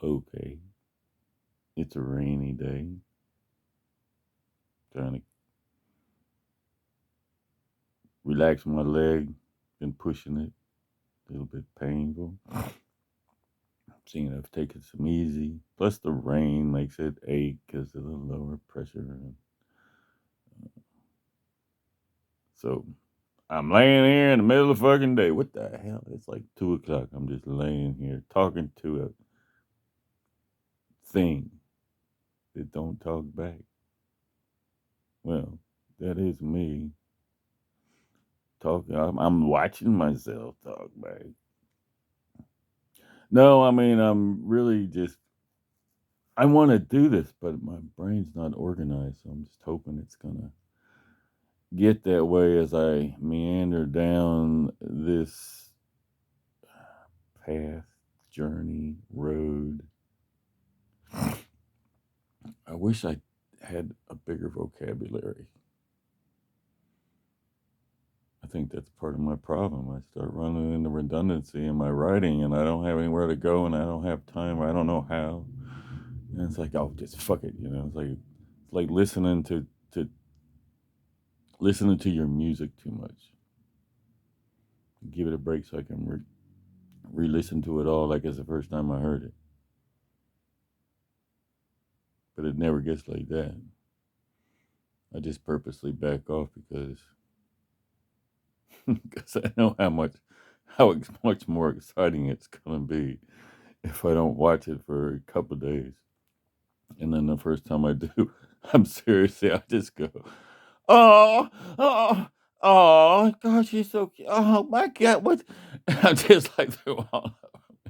Okay, it's a rainy day. Trying to relax my leg. Been pushing it. A little bit painful. Seeing I've taken some easy. Plus the rain makes it ache because of the lower pressure. So I'm laying here in the middle of the fucking day. What the hell? It's like 2 o'clock. I'm just laying here talking to a thing that don't talk back. Well, that is me talking. I'm watching myself talk back. No, I mean I'm really just. I want to do this, but my brain's not organized. So I'm just hoping it's gonna get that way as I meander down this path, journey, road. I wish I had a bigger vocabulary. I think that's part of my problem. I start running into redundancy in my writing, and I don't have anywhere to go, and I don't have time, or I don't know how. And it's like, oh, just fuck it, you know. It's like listening to your music too much. Give it a break so I can re-listen to it all like it's the first time I heard it. But it never gets like that. I just purposely back off because because I know how much more exciting it's gonna be if I don't watch it for a couple of days. And then the first time I do, I'm seriously, I just go, oh, oh, oh, gosh, she's so cute. Oh my God, what? I'm just like through all of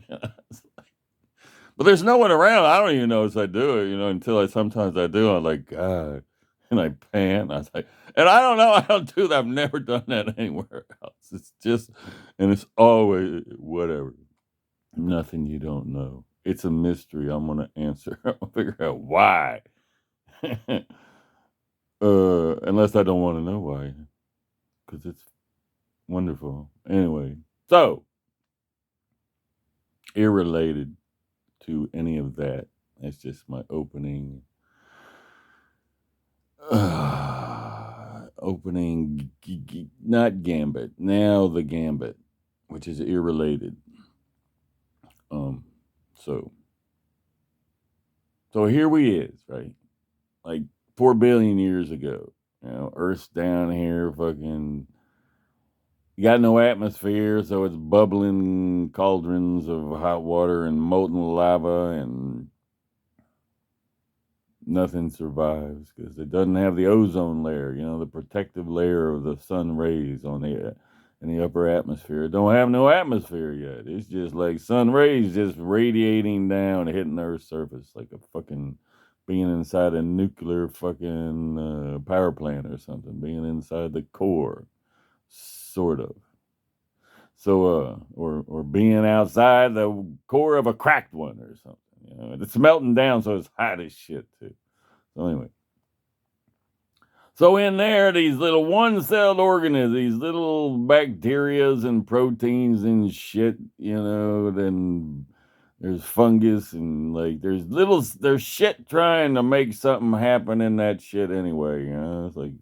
them. But there's no one around. I don't even know as I do it, until sometimes I do. I'm like, God. And I pant. I was like, and I don't know. I don't do that. I've never done that anywhere else. It's just, and it's always whatever. Nothing you don't know. It's a mystery. I'm going to answer. I'll figure out why. Unless I don't want to know why, because it's wonderful. Anyway, so irrelated to any of that. That's just my opening. Not Gambit. Now the Gambit, which is irrelated. Um, so so here we is, right? Like 4 billion years ago. Earth's down here, fucking. You got no atmosphere, so it's bubbling cauldrons of hot water and molten lava, and nothing survives because it doesn't have the ozone layer, the protective layer of the sun rays on the in the upper atmosphere. It don't have no atmosphere yet. It's just like sun rays just radiating down, hitting the Earth's surface like a fucking being inside a nuclear fucking power plant or something, being inside the core, sort of. So, or being outside the core of a cracked one or something. It's melting down, so it's hot as shit too. So anyway, so in there, these little one-celled organisms, these little bacterias and proteins and shit, then there's fungus and like there's shit trying to make something happen in that shit anyway. It's like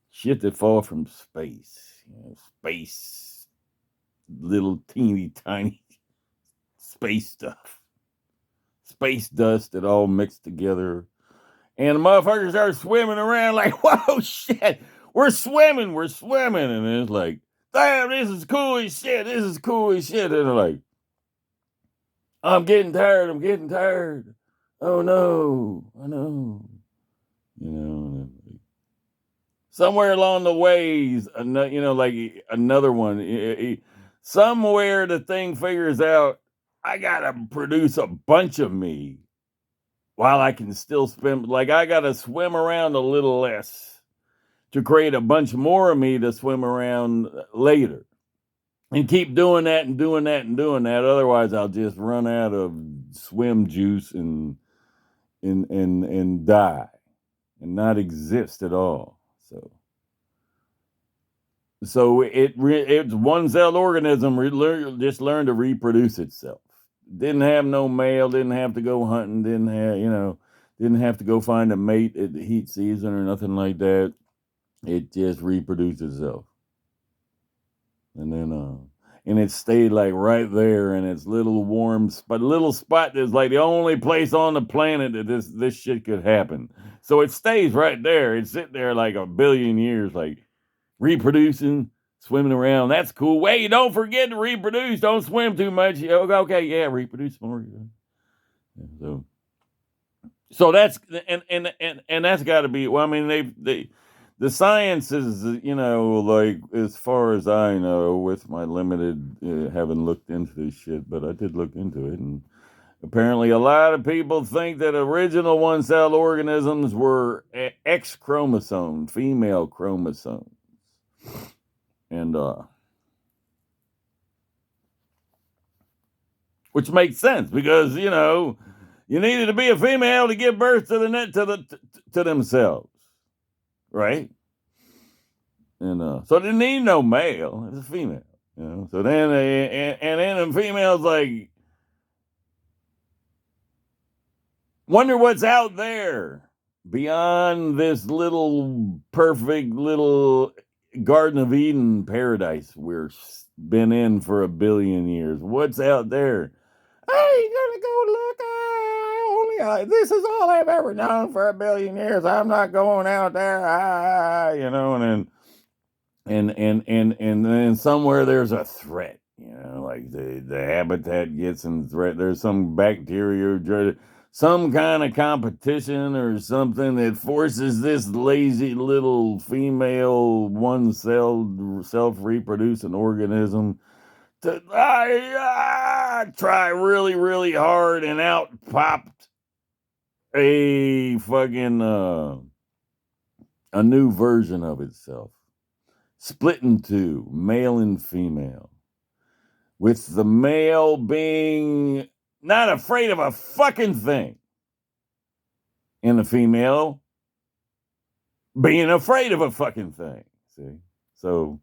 shit that fall from space. Space, little teeny tiny space stuff, space dust that all mixed together. And the motherfuckers are swimming around like, whoa, shit, we're swimming. And it's like, damn, this is cool as shit. This is cool as shit. And they're like, I'm getting tired. I'm getting tired. Oh no, I know. Somewhere along the ways, like another one, somewhere the thing figures out, I gotta produce a bunch of me while I can still swim. Like I gotta swim around a little less to create a bunch more of me to swim around later, and keep doing that and doing that and doing that. Otherwise, I'll just run out of swim juice and die and not exist at all. So it's one celled organism just learned to reproduce itself. Didn't have no male, didn't have to go hunting, didn't have to go find a mate at the heat season or nothing like that. It just reproduced itself. And then and it stayed like right there in its little warm spot, little spot that's like the only place on the planet that this shit could happen. So it stays right there. It's sitting there like a billion years, like reproducing, swimming around. That's cool. Wait, don't forget to reproduce. Don't swim too much. Okay, yeah, reproduce more. So that's and that's got to be. Well, I mean, the science is, like as far as I know, with my limited having looked into this shit, but I did look into it, and apparently a lot of people think that original one-celled organisms were X chromosome, female chromosomes, and which makes sense because you needed to be a female to give birth to to themselves, right? And so they didn't need no male; it's a female. So then then the females like wonder what's out there beyond this little perfect little Garden of Eden paradise we're been in for a billion years. What's out there? I ain't gonna go look. This is all I've ever known for a billion years. I'm not going out there. And then somewhere there's a threat. Like the habitat gets in threat. There's some bacteria, some kind of competition or something that forces this lazy little female one-celled self-reproducing organism to try really, really hard, and out popped a fucking a new version of itself, split in two, male and female, with the male being not afraid of a fucking thing, and the female being afraid of a fucking thing. See? So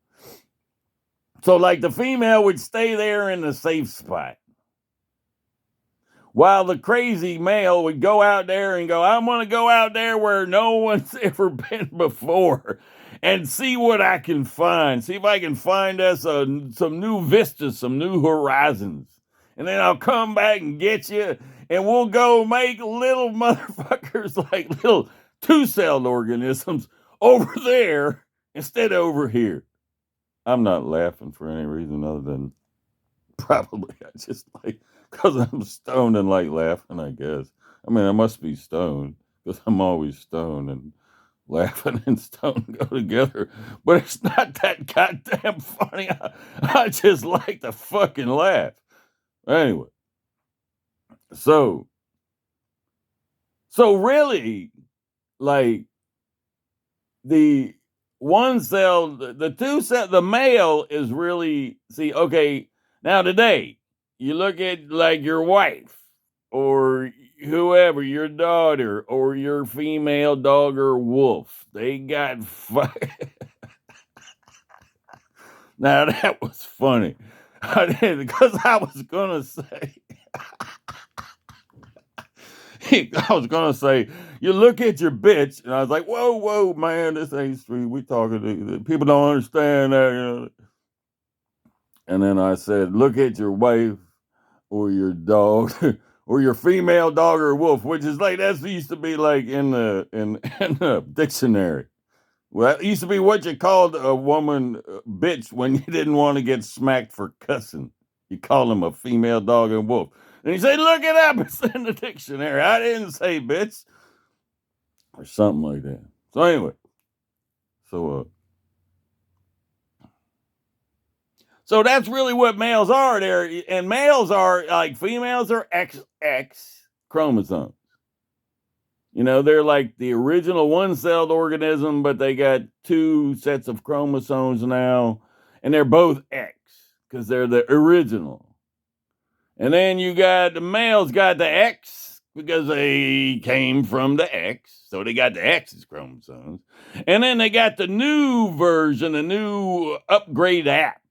like the female would stay there in the safe spot, while the crazy male would go out there and go, I'm going to go out there where no one's ever been before and see what I can find. See if I can find us some new vistas, some new horizons. And then I'll come back and get you, and we'll go make little motherfuckers like little two-celled organisms over there instead of over here. I'm not laughing for any reason other than probably I just like, because I'm stoned and like laughing, I guess. I mean, I must be stoned because I'm always stoned, and laughing and stoned go together. But it's not that goddamn funny. I just like to fucking laugh. Anyway, so really, like the one cell, the two cell, the male is really, see, okay, now today, you look at like your wife or whoever, your daughter or your female dog or wolf. They got Now that was funny. I did, because I was gonna say you look at your bitch, and I was like, whoa, man, this ain't street. We talking to people don't understand that. And then I said, look at your wife or your dog or your female dog or wolf, which is like, that used to be like in the dictionary. Well, it used to be what you called a woman bitch when you didn't want to get smacked for cussing. You call them a female dog and wolf. And he said, look it up. It's in the dictionary. I didn't say bitch. Or something like that. So anyway. So that's really what males are there. And males are like, females are XX chromosomes. They're like the original one-celled organism, but they got two sets of chromosomes now, and they're both X because they're the original. And then you got the males got the X because they came from the X, so they got the X's chromosomes. And then they got the new version, a new upgrade app,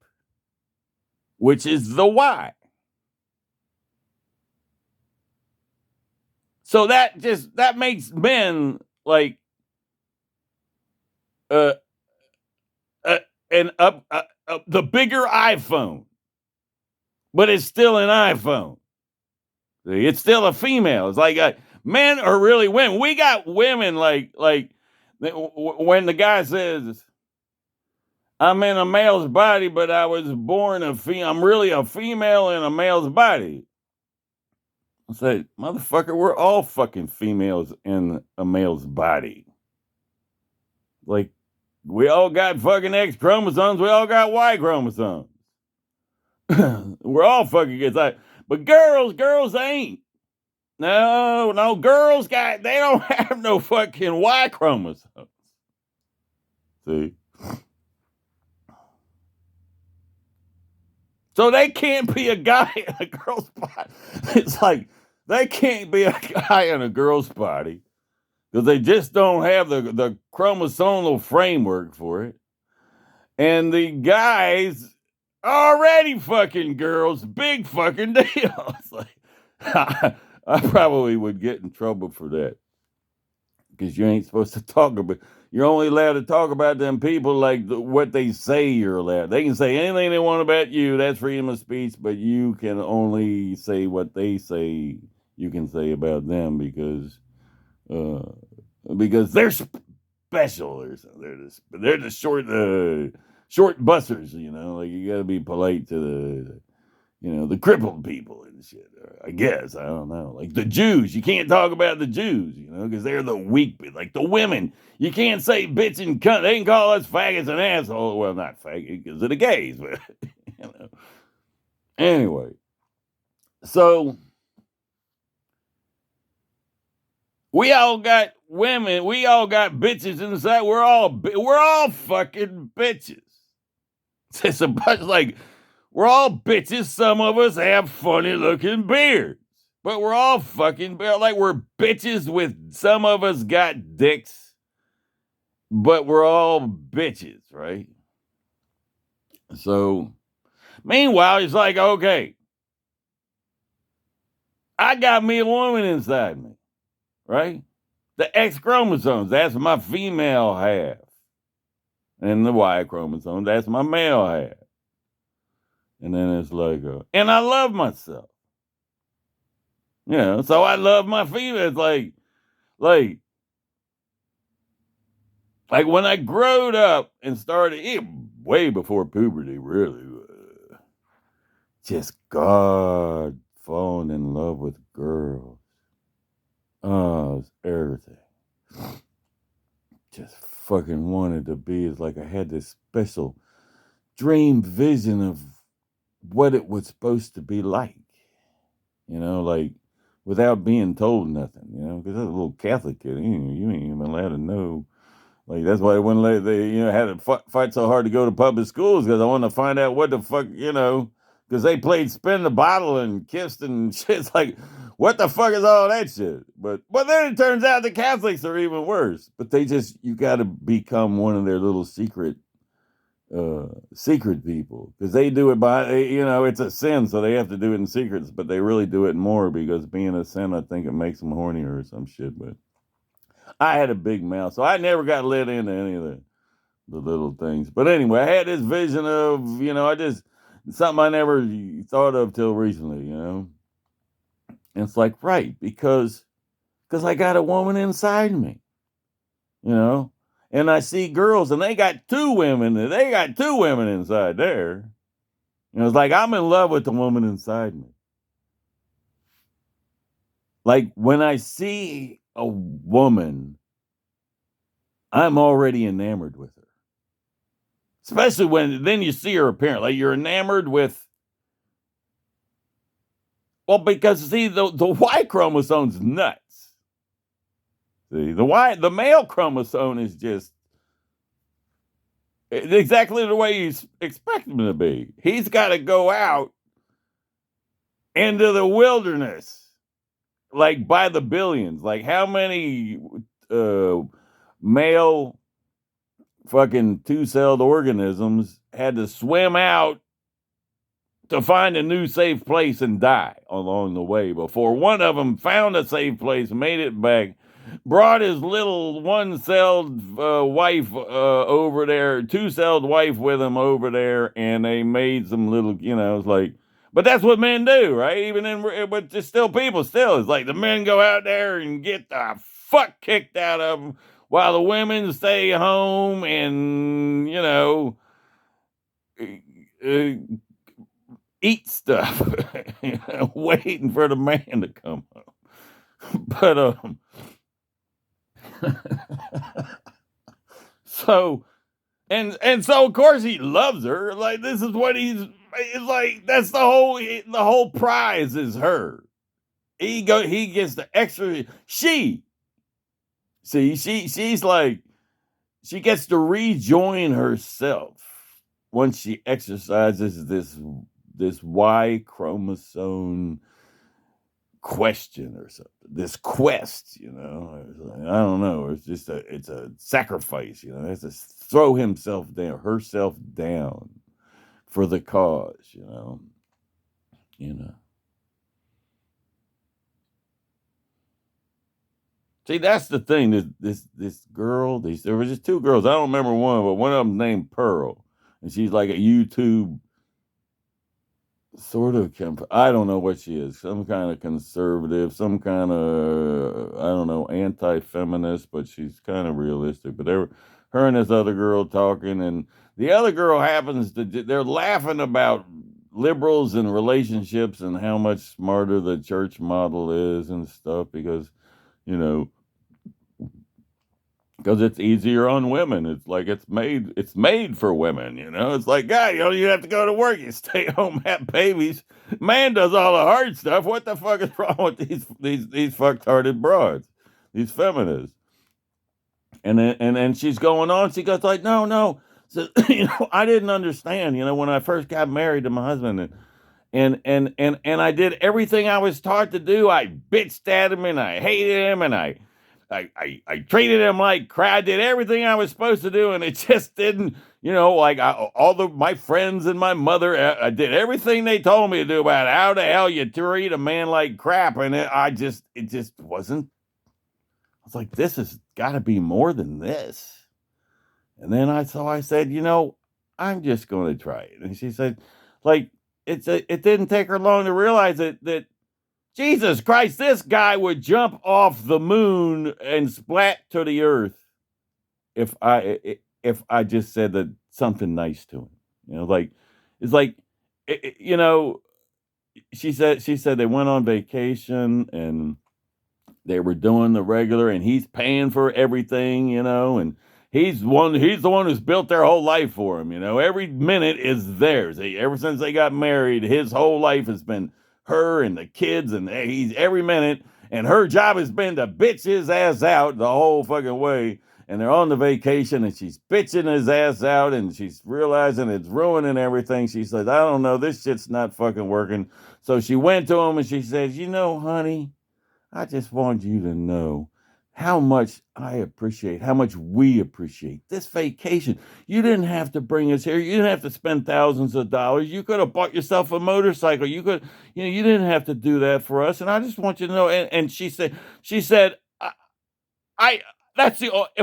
which is the Y. So that makes men like uh, the bigger iPhone, but it's still an iPhone. See, it's still a female. It's like men are really women. We got women like when the guy says, "I'm in a male's body, but I was born a female. I'm really a female in a male's body." I said, "Motherfucker, we're all fucking females in a male's body. Like, we all got fucking X chromosomes. We all got Y chromosomes. We're all fucking kids. But girls ain't. No, girls they don't have no fucking Y chromosomes. See? So they can't be a guy in a girl's body. It's like they can't be a guy in a girl's body because they just don't have the chromosomal framework for it. And the guys already fucking girls, big fucking deal. It's like I probably would get in trouble for that because you ain't supposed to talk about. You're only allowed to talk about them people like what they say you're allowed. They can say anything they want about you. That's freedom of speech, but you can only say what they say you can say about them because they're special or something. They're the short busters, you know. Like you got to be polite to the crippled people and shit. I guess I don't know. Like the Jews, you can't talk about the Jews, you know, because they're the weak. Like the women, you can't say bitch and cunt. They can call us faggots and assholes. Well, not faggot because of the gays, but you know. Anyway, so we all got women. We all got bitches inside. We're all fucking bitches. It's a bunch like. We're all bitches. Some of us have funny looking beards, but we're all fucking like we're bitches with some of us got dicks, but we're all bitches, right? So, meanwhile, it's like, okay, I got me a woman inside me, right? The X chromosomes, that's my female half. And the Y chromosome, that's my male half. And then it's like, and I love myself. So I love my female. It's like when I growed up and started way before puberty, really, just God falling in love with girls. Oh, it's everything. Just fucking wanted to be. It's like I had this special dream vision of what it was supposed to be like. Like without being told nothing, because I was a little Catholic kid. You ain't even allowed to know. Like that's why they wouldn't let had to fight so hard to go to public schools because I wanted to find out what the fuck because they played spin the bottle and kissed and shit. It's like what the fuck is all that shit? But then it turns out the Catholics are even worse. But you got to become one of their little secret people because they do it by it's a sin, so they have to do it in secrets. But they really do it more because being a sin, I think it makes them hornier or some shit. But I had a big mouth, so I never got let into any of the little things. But anyway, I had this vision of, something I never thought of till recently, And it's like, right, because I got a woman inside me, And I see girls and they got two women inside there. It's like I'm in love with the woman inside me. Like when I see a woman, I'm already enamored with her. Especially when then you see her appearance. Like you're enamored with. Well, because see, the Y chromosome's nuts. See, the male chromosome is just exactly the way you expect him to be. He's got to go out into the wilderness like by the billions. Like how many uh male fucking two-celled organisms had to swim out to find a new safe place and die along the way before one of them found a safe place, made it back, brought his little one-celled wife over there, two-celled wife with him over there, and they made some little, it's like, but that's what men do, right? Even in, but just still people, still, it's like the men go out there and get the fuck kicked out of them while the women stay home and, uh, eat stuff, waiting for the man to come home. But so so of course he loves her. Like this is what it's like. That's the whole prize is her. He gets the extra. She's like she gets to rejoin herself once she exercises this Y chromosome question or something. This quest, I don't know. It's a sacrifice, Has to throw herself down for the cause, You know. See, that's the thing. This girl, there was just two girls. I don't remember one, but one of them named Pearl, and she's like a YouTube sort of I don't know what she is. Some kind of conservative, some kind of I don't know, anti-feminist, but she's kind of realistic. But her and this other girl talking, and the other girl happens to they're laughing about liberals and relationships and how much smarter the church model is and stuff because you know because it's easier on women. It's like it's made for women, It's like, God, you have to go to work, you stay home, have babies. Man does all the hard stuff. What the fuck is wrong with these fucktarded broads, these feminists? And then she's going on. She goes like, no. So I didn't understand. When I first got married to my husband, and I did everything I was taught to do. I bitched at him and I hated him and I treated him like crap. I did everything I was supposed to do, and it just didn't, like my friends and my mother, I did everything they told me to do about how the hell you treat a man like crap, and it just wasn't. I was like, this has got to be more than this. And then I said, I'm just going to try it. And she said, like, it didn't take her long to realize that Jesus Christ, this guy would jump off the moon and splat to the earth if I just said that something nice to him. Like it's like she said they went on vacation and they were doing the regular and he's paying for everything, and he's the one who's built their whole life for him, Every minute is theirs. Ever since they got married, his whole life has been her and the kids, and he's every minute, and her job has been to bitch his ass out the whole fucking way. And they're on the vacation and she's bitching his ass out and she's realizing it's ruining everything. She says, I don't know, this shit's not fucking working. So she went to him and she says, honey, I just want you to know how much I appreciate, how much we appreciate this vacation. You didn't have to bring us here. You didn't have to spend thousands of dollars. You could have bought yourself a motorcycle. You didn't have to do that for us. And I just want you to know. And she said, if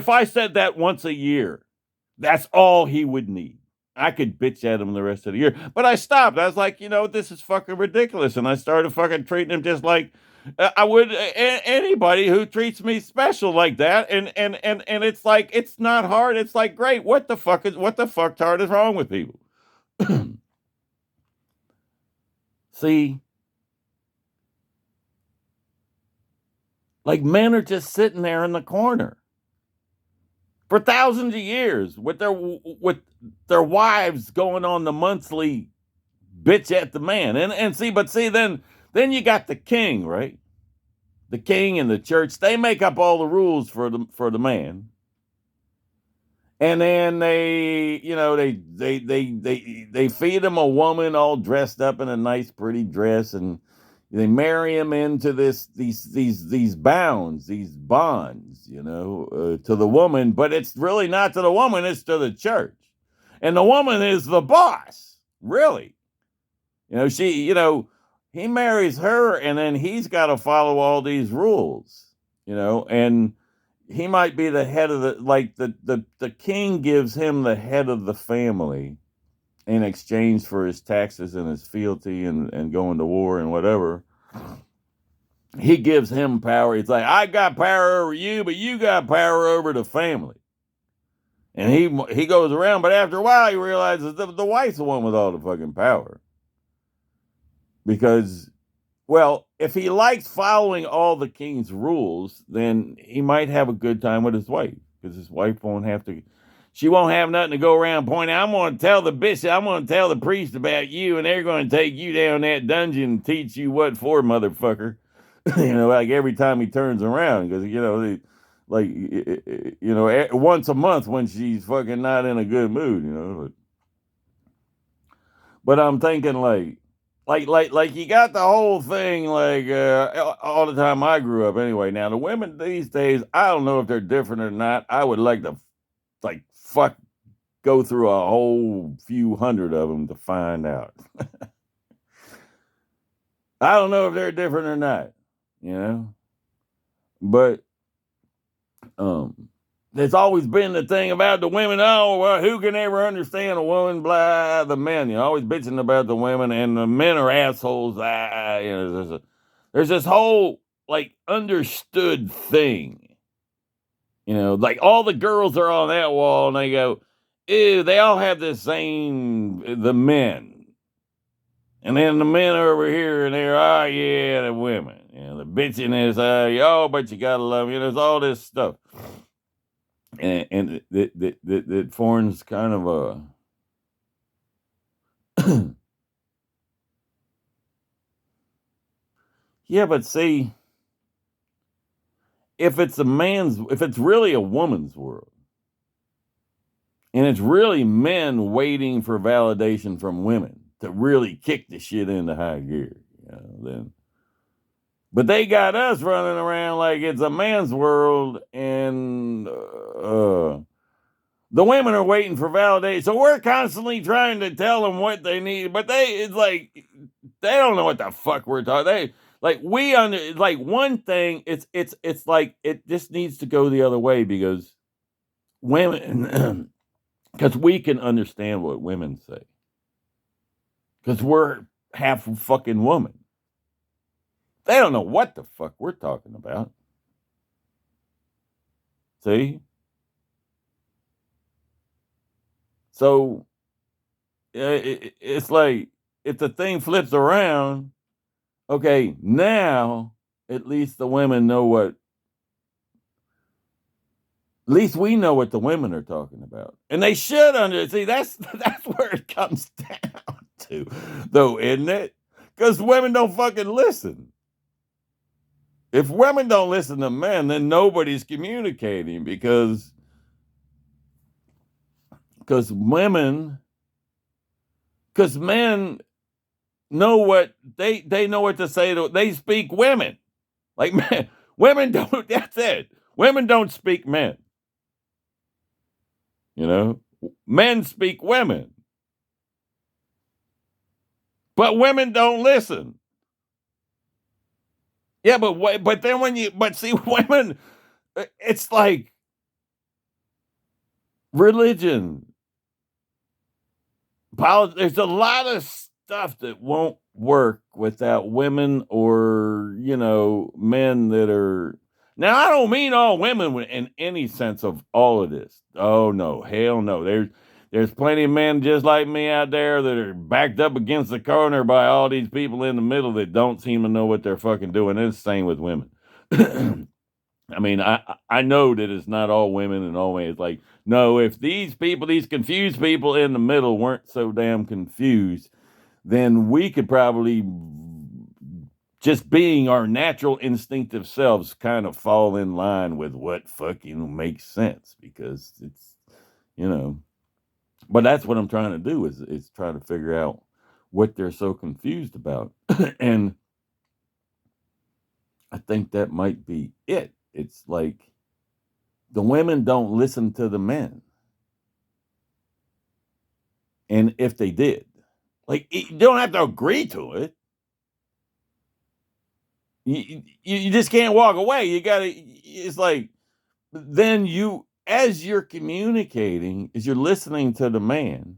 I said that once a year, that's all he would need. I could bitch at him the rest of the year. But I stopped. I was like, this is fucking ridiculous. And I started fucking treating him just like I would anybody who treats me special like that. And it's like, it's not hard. It's like, great. What the fuck tard is wrong with people? See, like men are just sitting there in the corner for thousands of years with their wives going on the monthly bitch at the man. Then you got the king, right? The king and the church, they make up all the rules for the man. And then they feed him a woman all dressed up in a nice pretty dress, and They marry him into these bounds, these bonds, to the woman, but it's really not to the woman, it's to the church. And the woman is the boss, really. He marries her and then he's got to follow all these rules, and he might be the head of the king gives him the head of the family in exchange for his taxes and his fealty and going to war and whatever. He gives him power. He's like, I got power over you, but you got power over the family. And he goes around, but after a while he realizes the wife's the one with all the fucking power. Because, well, if he likes following all the king's rules, then he might have a good time with his wife. Because his wife won't have nothing to go around pointing. I'm going to tell the bishop, I'm going to tell the priest about you, and they're going to take you down that dungeon and teach you what for, motherfucker. Like every time he turns around, because, once a month when she's fucking not in a good mood, But I'm thinking like you got the whole thing all the time I grew up anyway. Now the women these days, I don't know if they're different or not. I would like to go through a whole few hundred of them to find out. I don't know if they're different or not, but there's always been the thing about the women. Oh, well, who can ever understand a woman? Blah, the men. Always bitching about the women, and the men are assholes. There's this whole understood thing. Like all the girls are on that wall, and they go, ew, they all have the men. And then the men are over here, and they're, oh, yeah, the women. The bitchiness, but you gotta love them. There's all this stuff. And that forms kind of a... Yeah, but see, if it's really a woman's world, and it's really men waiting for validation from women to really kick the shit into high gear, then. But they got us running around like it's a man's world, and the women are waiting for validation. So we're constantly trying to tell them what they need, but they don't know what the fuck we're talking. One thing. It's like it just needs to go the other way, because women, because we can understand what women say, because we're half fucking woman. They don't know what the fuck we're talking about. See? So, it's like, if the thing flips around, okay, now, at least the women know at least we know what the women are talking about. And they should see, that's where it comes down to, though, isn't it? Because women don't fucking listen. If women don't listen to men, then nobody's communicating, because men know what they know what to say to. They speak women, like men. Women don't. That's it. Women don't speak men. Men speak women, but women don't listen. Yeah, but then women, it's like religion, politics. There's a lot of stuff that won't work without women or men that are. Now, I don't mean all women in any sense of all of this. Oh no, hell no. There's plenty of men just like me out there that are backed up against the corner by all these people in the middle that don't seem to know what they're fucking doing. And it's the same with women. I mean, I know that it's not all women and all men. It's like, no, if these confused people in the middle weren't so damn confused, then we could probably, just being our natural instinctive selves, kind of fall in line with what fucking makes sense, because it's, but that's what I'm trying to do is try to figure out what they're so confused about. And I think that might be it. It's like the women don't listen to the men. And if they did, like, you don't have to agree to it. You just can't walk away. You got to, it's like, then you, as you're communicating, as you're listening to the man,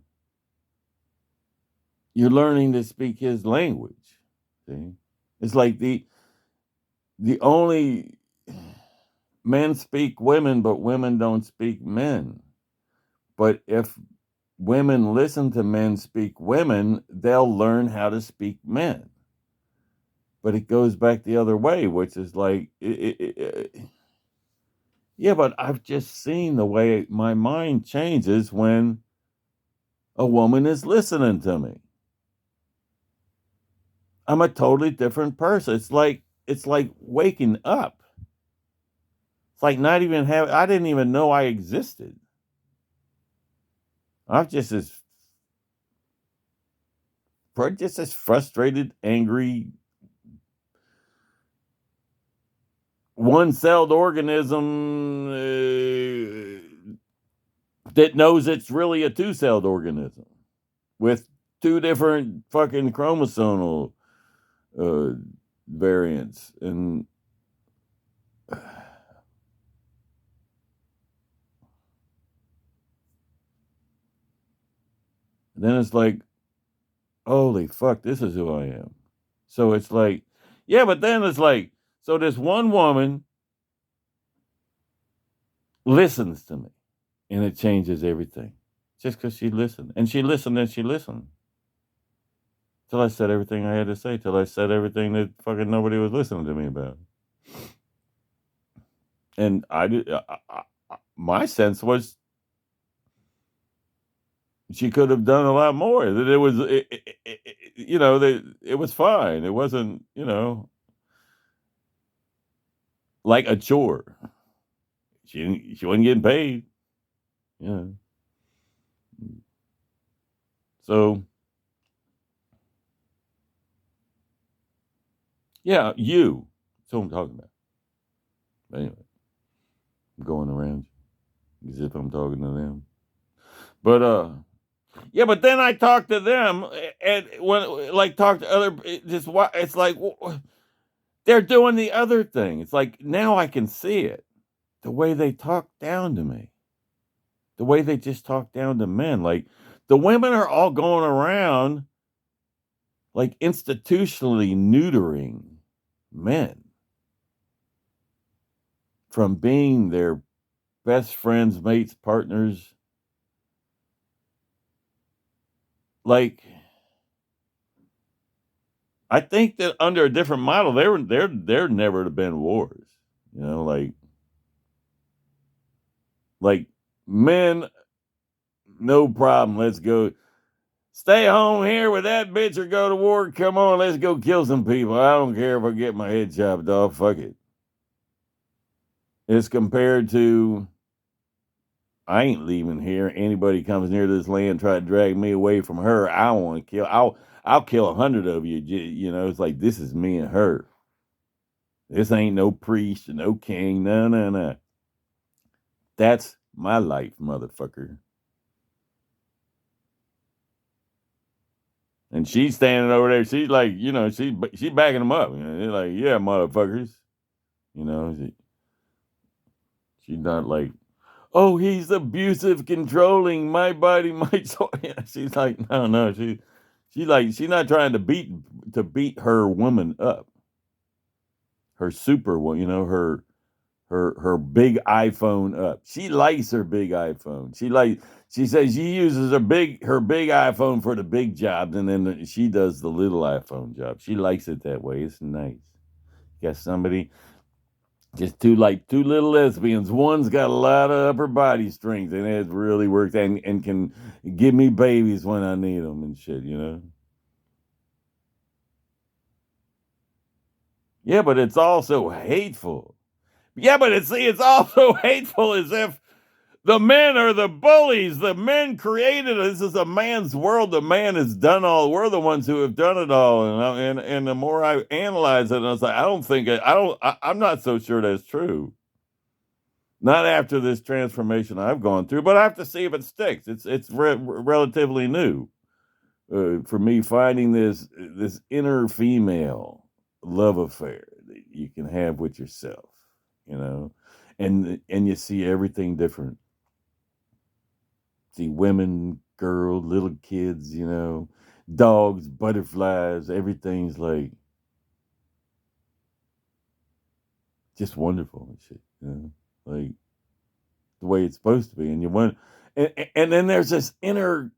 you're learning to speak his language. See? It's like the only men speak women, but women don't speak men. But if women listen to men speak women, they'll learn how to speak men. But it goes back the other way, which is like, yeah, but I've just seen the way my mind changes when a woman is listening to me. I'm a totally different person. It's like waking up. It's like not even I didn't even know I existed. I'm just as frustrated, angry, one-celled organism that knows it's really a two-celled organism with two different fucking chromosomal variants. And then it's like, holy fuck, this is who I am. So it's like, yeah, but then it's like, so this one woman listens to me and it changes everything just because she listened. And she listened and she listened. Till I said everything I had to say, till I said everything that fucking nobody was listening to me about. And my sense was she could have done a lot more. That it was, it was fine. It wasn't, like a chore. She wasn't getting paid. Yeah. So, yeah, you. That's what I'm talking about. Anyway, I'm going around as if I'm talking to them. But yeah, but then I talk to them and when like talk to other just what it's like they're doing the other thing. It's like now I can see it. The way they talk down to me. The way they just talk down to men. Like the women are all going around like institutionally neutering men from being their best friends, mates, partners. Like I think that under a different model, there never have been wars. Like men, no problem. Let's go. Stay home here with that bitch or go to war. Come on, let's go kill some people. I don't care if I get my head chopped off. Fuck it. It's compared to I ain't leaving here. Anybody comes near this land, try to drag me away from her. I want to kill. I'll kill 100 of you. It's like this is me and her. This ain't no priest or no king. No, no, no. That's my life, motherfucker. And she's standing over there. She's like, she backing them up. They're like, yeah, motherfuckers. She's not like, oh, he's abusive, controlling my body, my soul. Yeah, she's like, no. She's not trying to beat her woman up. Her super one, her big iPhone up. She likes her big iPhone. She says she uses her big iPhone for the big jobs, and then she does the little iPhone job. She likes it that way. It's nice. Got somebody, just two little lesbians. One's got a lot of upper body strength, and it really works, and can give me babies when I need them and shit. Yeah, but it's also hateful. Yeah, but it's also hateful as if The men are the bullies. The men created it. This is a man's world. The man has done all. We're the ones who have done it all. And the more I analyze it, I was like, I'm not so sure that's true. Not after this transformation I've gone through, but I have to see if it sticks. It's relatively new for me, finding this inner female love affair that you can have with yourself, you know, and you see everything different. See women, girls, little kids, you know, dogs, butterflies, everything's like just wonderful and shit, you know, like the way it's supposed to be. And you want, and then there's this inner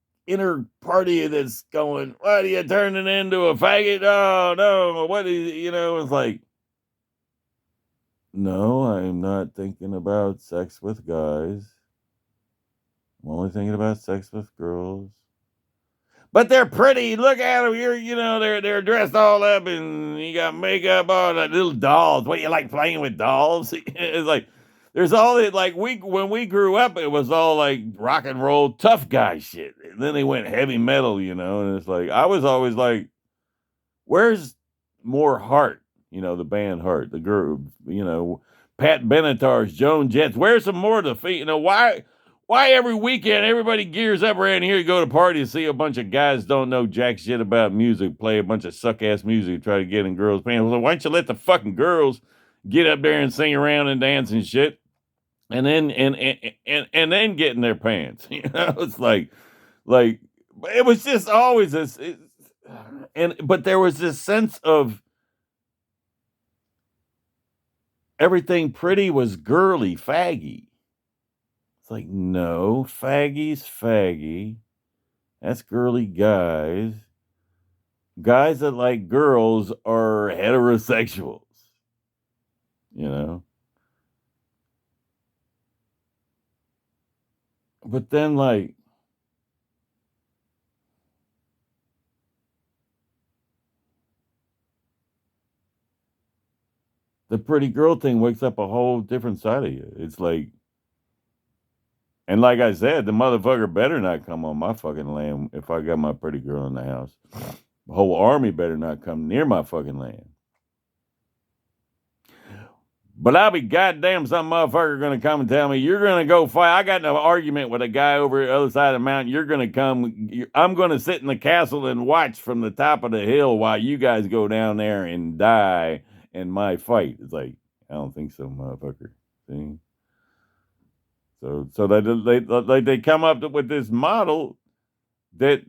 party that's going, what are you turning into a faggot? Oh no, what is, you know, it's like, no, I'm not thinking about sex with guys. I'm only thinking about sex with girls. But they're pretty. Look at them. You know, they're dressed all up and you got makeup on, like little dolls. What, you like playing with dolls? It's like there's all that, like, when we grew up, it was all like rock and roll tough guy shit. And then they went heavy metal, you know, and it's like I was always like, where's more Heart? You know, the band Heart, the group, you know, Pat Benatar's, Joan Jett. Where's some more to feet? You know, why every weekend everybody gears up around here to go to parties, see a bunch of guys don't know jack shit about music, play a bunch of suck ass music, try to get in girls' pants. Well, why don't you let the fucking girls get up there and sing around and dance and shit, and then get in their pants? You know, it's like it was just always this, but there was this sense of everything pretty was girly, faggy. It's like, no, faggy's faggy. That's girly guys. Guys that like girls are heterosexuals, you know? But then, like, the pretty girl thing wakes up a whole different side of you. It's like, and like I said, the motherfucker better not come on my fucking land if I got my pretty girl in the house. The whole army better not come near my fucking land. But I'll be goddamn some motherfucker gonna come and tell me you're gonna go fight. I got in an argument with a guy over the other side of the mountain. You're gonna come. I'm gonna sit in the castle and watch from the top of the hill while you guys go down there and die in my fight. It's like, I don't think so, motherfucker. See? So they come up with this model that,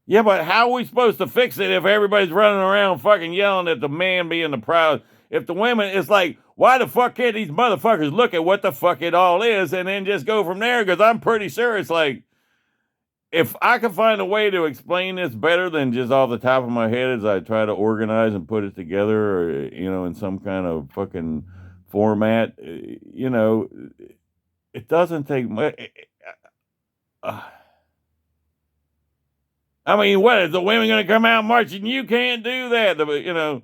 yeah, but how are we supposed to fix it if everybody's running around fucking yelling at the man being the proud? If the women, it's like, why the fuck can't these motherfuckers look at what the fuck it all is and then just go from there? Because I'm pretty sure it's like, if I could find a way to explain this better than just off the top of my head as I try to organize and put it together, or, you know, in some kind of fucking format, you know, it doesn't take much. I mean, what is the women going to come out marching? You can't do that, you know,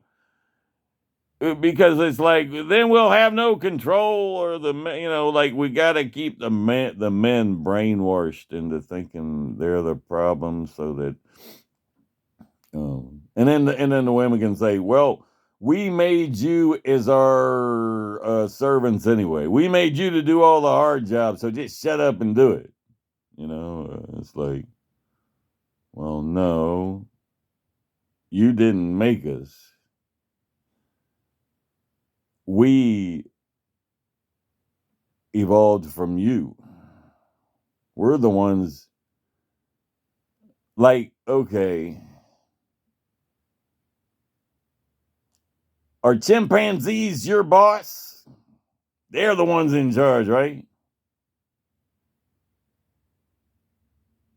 because it's like then we'll have no control, or you know, like we got to keep the men brainwashed into thinking they're the problem, so that, and then the women can say, well, we made you as our servants anyway. We made you to do all the hard jobs, so just shut up and do it. You know, it's like, well, no, you didn't make us. We evolved from you. We're the ones, like, okay, are chimpanzees your boss? They're the ones in charge, right?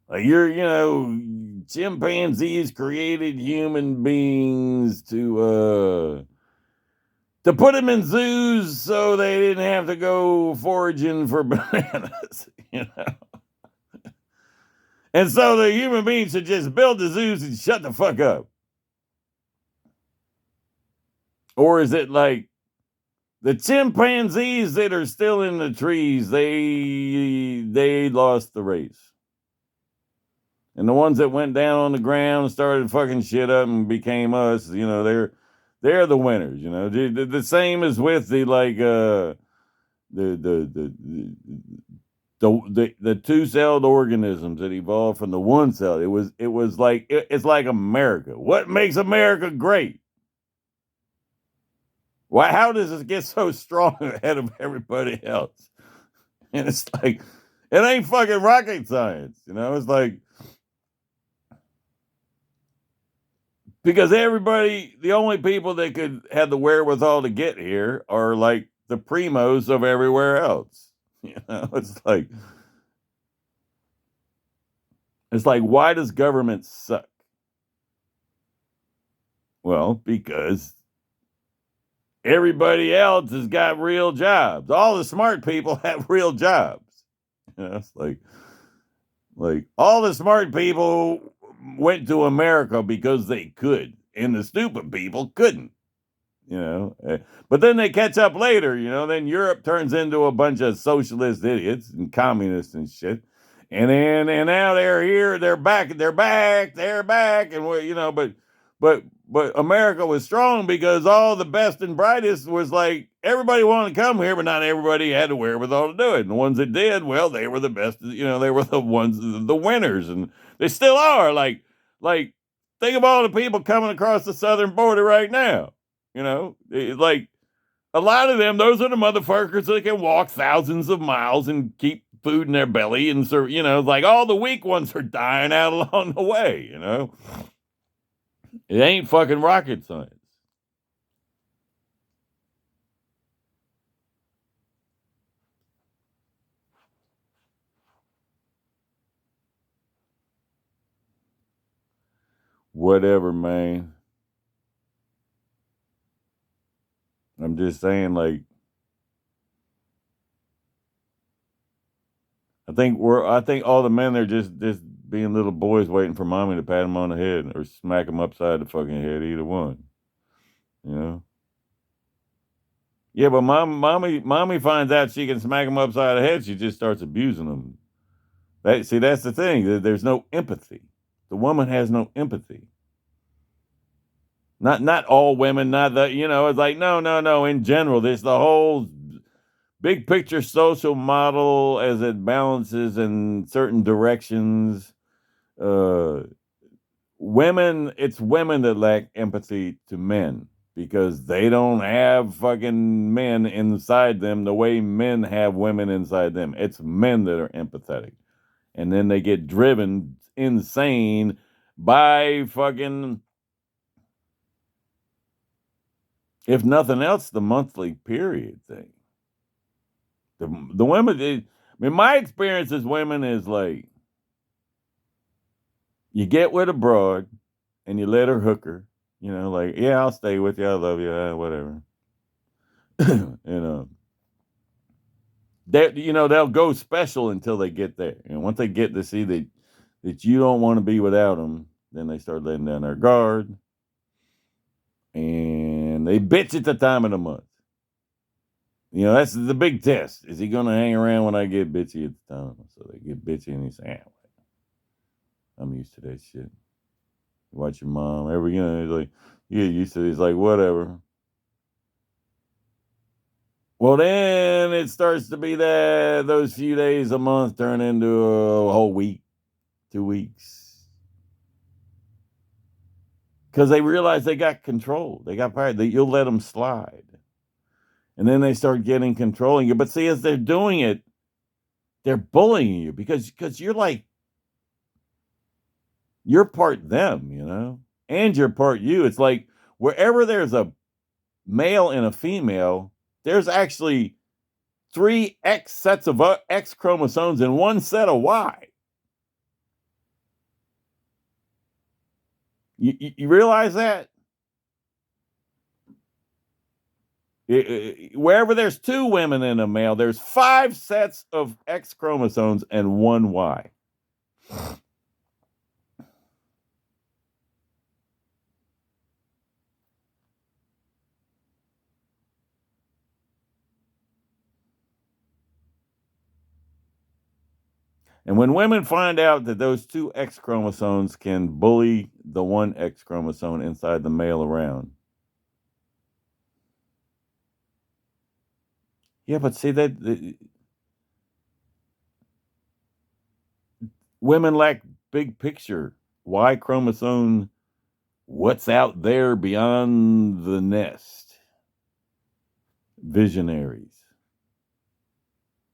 Like, you know, chimpanzees created human beings to put them in zoos so they didn't have to go foraging for bananas, you know. And so the human beings should just build the zoos and shut the fuck up. Or is it like The chimpanzees that are still in the trees, they lost the race. And the ones that went down on the ground and started fucking shit up and became us, they're the winners. The same as with the like the two-celled organisms that evolved from the one cell. It's like America. What makes America great? Why? How does it get so strong ahead of everybody else? And it's like, it ain't fucking rocket science. It's like, because the only people that could have the wherewithal to get here are like the primos of everywhere else. It's like, why does government suck? Well, because everybody else has got real jobs. All the smart people have real jobs. It's like all the smart people went to America because they could, and the stupid people couldn't. But then they catch up later. Then Europe turns into a bunch of socialist idiots and communists and shit. And now they're here, they're back, and but America was strong because all the best and brightest was like, everybody wanted to come here, but not everybody had the wherewithal to do it. And the ones that did, well, they were the best. They were the ones, the winners, and they still are. Like think of all the people coming across the southern border right now. Like a lot of them, those are the motherfuckers that can walk thousands of miles and keep food in their belly, and so like all the weak ones are dying out along the way. It ain't fucking rocket science. Whatever, man. I'm just saying, like, I think all the men are just being little boys waiting for mommy to pat them on the head or smack them upside the fucking head, either one. You know? Yeah, but mommy finds out she can smack them upside the head, she just starts abusing them. That's the thing. There's no empathy. The woman has no empathy. Not all women, not the it's like, no. In general, there's the whole big picture social model as it balances in certain directions. Uh it's women that lack empathy to men because they don't have fucking men inside them the way men have women inside them. It's men that are empathetic. And then they get driven insane by fucking, if nothing else, the monthly period thing. The women, my experience as women is like, you get with a broad and you let her hook her, like, yeah, I'll stay with you, I love you, whatever. They'll go special until they get there. And once they get to see that you don't want to be without them, then they start letting down their guard. And they bitch at the time of the month. That's the big test. Is he going to hang around when I get bitchy at the time? So they get bitchy and he say, I'm used to that shit. Watch your mom. He's like, you get used to it. He's like, whatever. Well, then it starts to be that those few days a month turn into a whole week, 2 weeks. Because they realize they got control. They got power. You'll let them slide. And then they start getting controlling you. But see, as they're doing it, they're bullying you because you're part them, and you're part you. It's like wherever there's a male and a female, there's actually 3 X sets of X chromosomes and 1 set of Y. You realize that? Wherever there's 2 women and a male, there's 5 sets of X chromosomes and 1 Y. And when women find out that those two X chromosomes can bully the one X chromosome inside the male around. Yeah, but see that women lack big picture. Y chromosome, what's out there beyond the nest? Visionaries.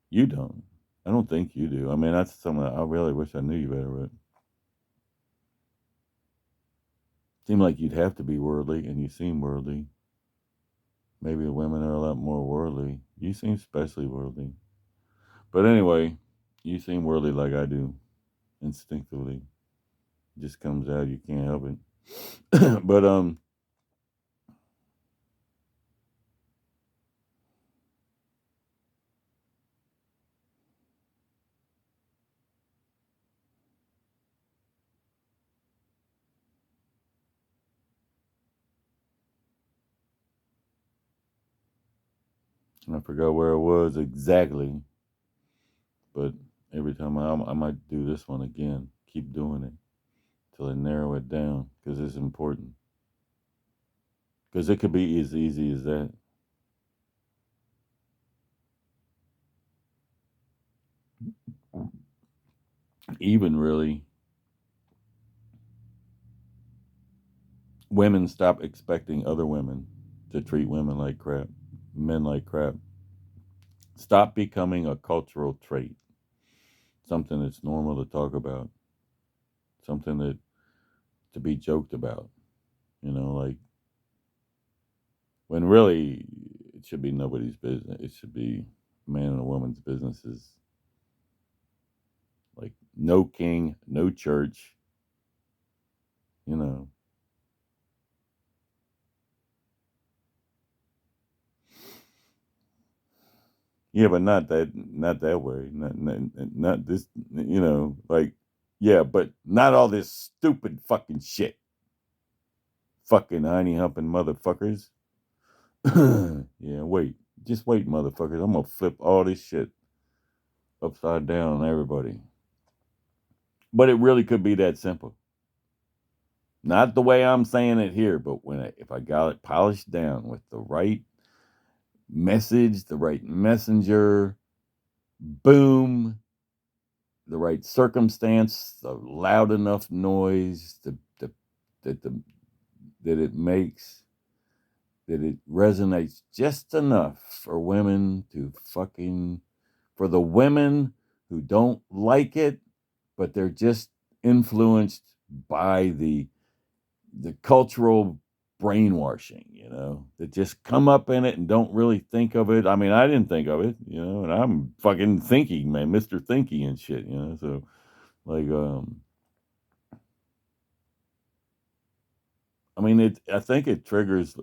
You don't. I don't think you do. I mean, that's something I really wish I knew you better, but seem like you'd have to be worldly, and you seem worldly. Maybe the women are a lot more worldly. You seem especially worldly. But anyway, you seem worldly like I do, instinctively. It just comes out. You can't help it. But I forgot where it was exactly. But every time I might do this one again. Keep doing it till I narrow it down because it's important. Because it could be as easy as that. Even really, women stop expecting other women to treat women like crap, men like crap. Stop becoming a cultural trait, something that's normal to talk about, something that to be joked about. Like when really it should be nobody's business. It should be a man and a woman's businesses. Like no king, no church, you know. Yeah, but not that way. Not this, like, yeah, but not all this stupid fucking shit. Fucking hiney humping motherfuckers. Yeah, wait. Just wait, motherfuckers. I'm gonna flip all this shit upside down on everybody. But it really could be that simple. Not the way I'm saying it here, but if I got it polished down with the right message, the right messenger, boom, the right circumstance, the loud enough noise that the that it makes that it resonates just enough for women to fucking for the women who don't like it, but they're just influenced by the cultural brainwashing, that just come up in it and don't really think of it. I mean, I didn't think of it, and I'm fucking thinking, man, Mr. Thinky and shit, so like I mean I think it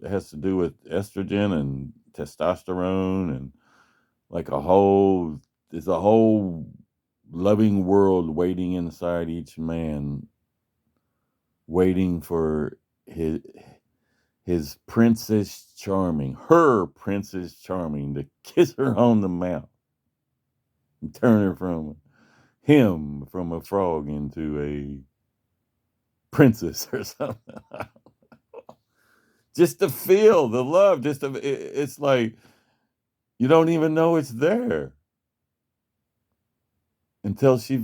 has to do with estrogen and testosterone and like there's a whole loving world waiting inside each man, waiting for his Princess Charming, her Princess Charming, to kiss her on the mouth and turn her from a frog into a princess or something. Just to feel the love, it's like you don't even know it's there until she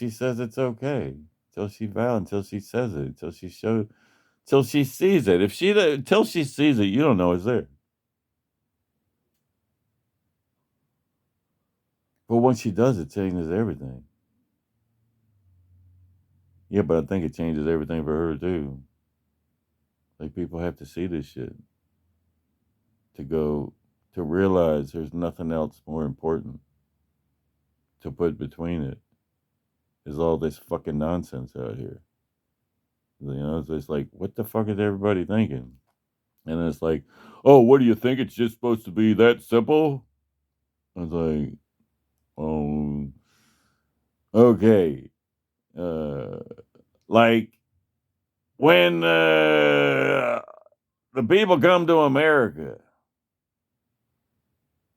says it's okay, until she says it, till she sees it. Until she sees it, you don't know it's there. But once she does, it changes everything. Yeah, but I think it changes everything for her too. Like people have to see this shit to realize there's nothing else more important to put between it. Is all this fucking nonsense out here. It's just like, what the fuck is everybody thinking? And then it's like, oh, what do you think? It's just supposed to be that simple? I was like, oh, okay. Uh, like when the people come to America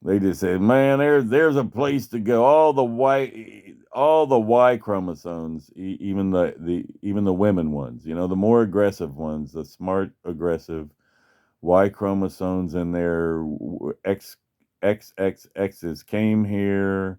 They just said, man, there's a place to go. All the Y chromosomes, even the women ones, the more aggressive ones, the smart aggressive Y chromosomes and their XXXs came here,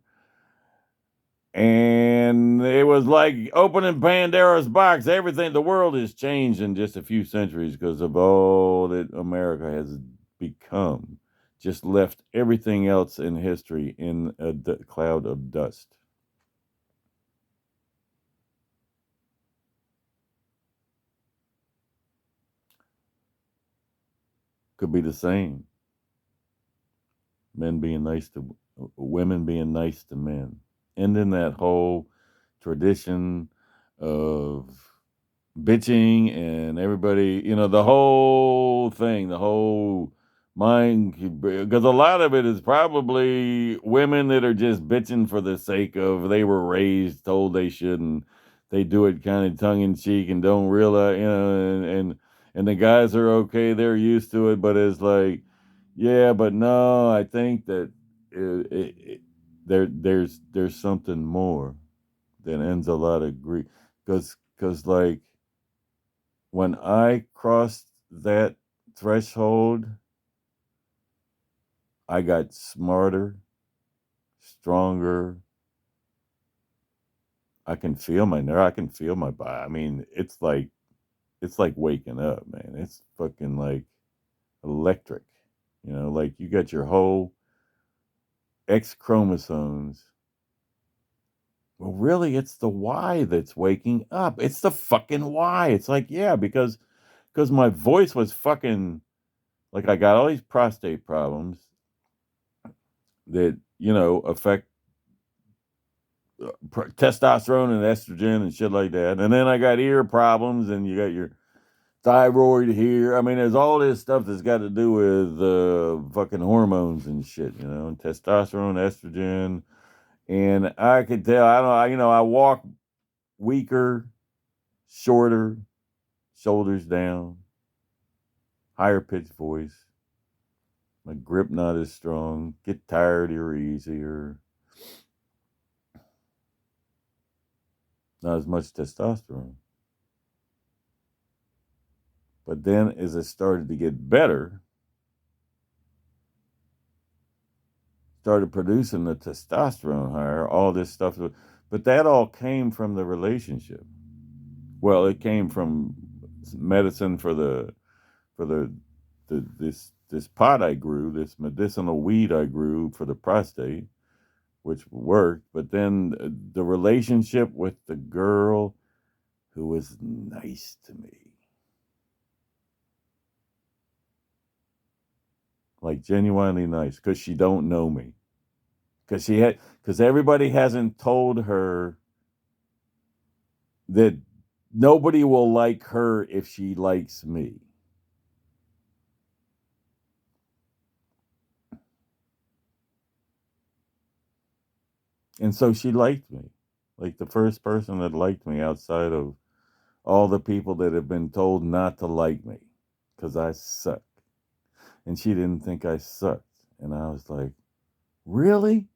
and it was like opening Pandora's box. Everything, the world has changed in just a few centuries because of all that America has become. Just left everything else in history in a cloud of dust. Could be the same. Men being nice to women, being nice to men, ending that whole tradition of bitching and everybody, the whole thing, the whole mind, because a lot of it is probably women that are just bitching for the sake of they were raised, told they shouldn't. They do it kind of tongue in cheek and don't realize, and the guys are okay, they're used to it, but it's like, yeah, but no, I think that there's something more that ends a lot of grief because like when I crossed that threshold, I got smarter, stronger. I can feel my nerve. I can feel my body. I mean, it's like waking up, man. It's fucking like electric. Like you got your whole X chromosomes. Well, really, it's the Y that's waking up. It's the fucking Y. It's like, yeah, because my voice was fucking like I got all these prostate problems that affect testosterone and estrogen and shit like that. And then I got ear problems, and you got your thyroid here. I mean, there's all this stuff that's got to do with fucking hormones and shit, and testosterone, estrogen. And I could tell, I don't, I walk weaker, shorter, shoulders down, higher pitched voice. My grip not as strong, get tired or easier. Not as much testosterone. But then as it started to get better, started producing the testosterone higher, all this stuff. But that all came from the relationship. Well, it came from medicine for this pot I grew, this medicinal weed I grew for the prostate, which worked. But then the relationship with the girl who was nice to me, like genuinely nice, because she don't know me, because everybody hasn't told her that nobody will like her if she likes me. And so she liked me, like the first person that liked me outside of all the people that have been told not to like me because I suck. And she didn't think I sucked. And I was like, really?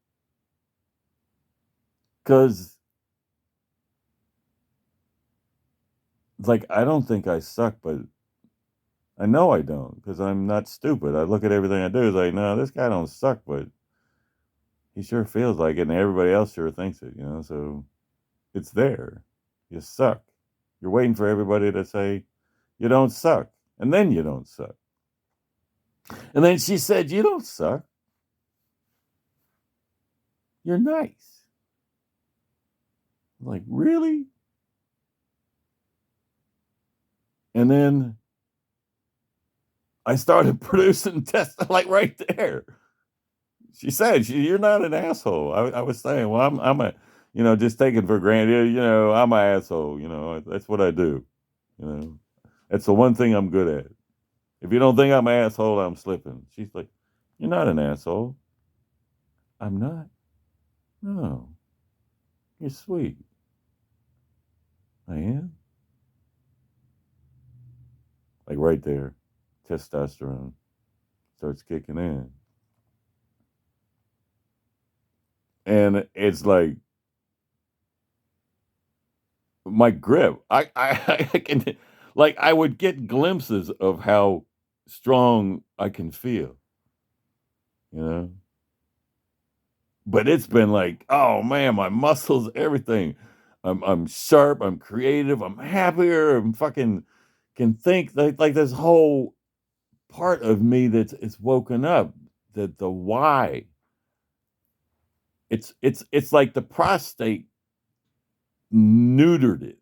Because, like, I don't think I suck, but I know I don't because I'm not stupid. I look at everything I do, it's like, no, this guy don't suck, but he sure feels like it, and everybody else sure thinks it. So it's there. You suck. You're waiting for everybody to say, you don't suck. And then you don't suck. And then she said, you don't suck. You're nice. I'm like, really? And then I started producing tests like right there. She said, "You're not an asshole." I was saying, "Well, I'm a, just taken for granted. I'm an asshole. That's what I do. You know, that's the one thing I'm good at. If you don't think I'm an asshole, I'm slipping." She's like, "You're not an asshole." I'm not. No, you're sweet. I am. Like right there, testosterone starts kicking in. And it's like my grip. I can like I would get glimpses of how strong I can feel, you know. But it's been like, oh man, my muscles, everything. I'm sharp, I'm creative, I'm happier, I'm fucking can think like this whole part of me that's it's woken up. That the why. It's like the prostate neutered it.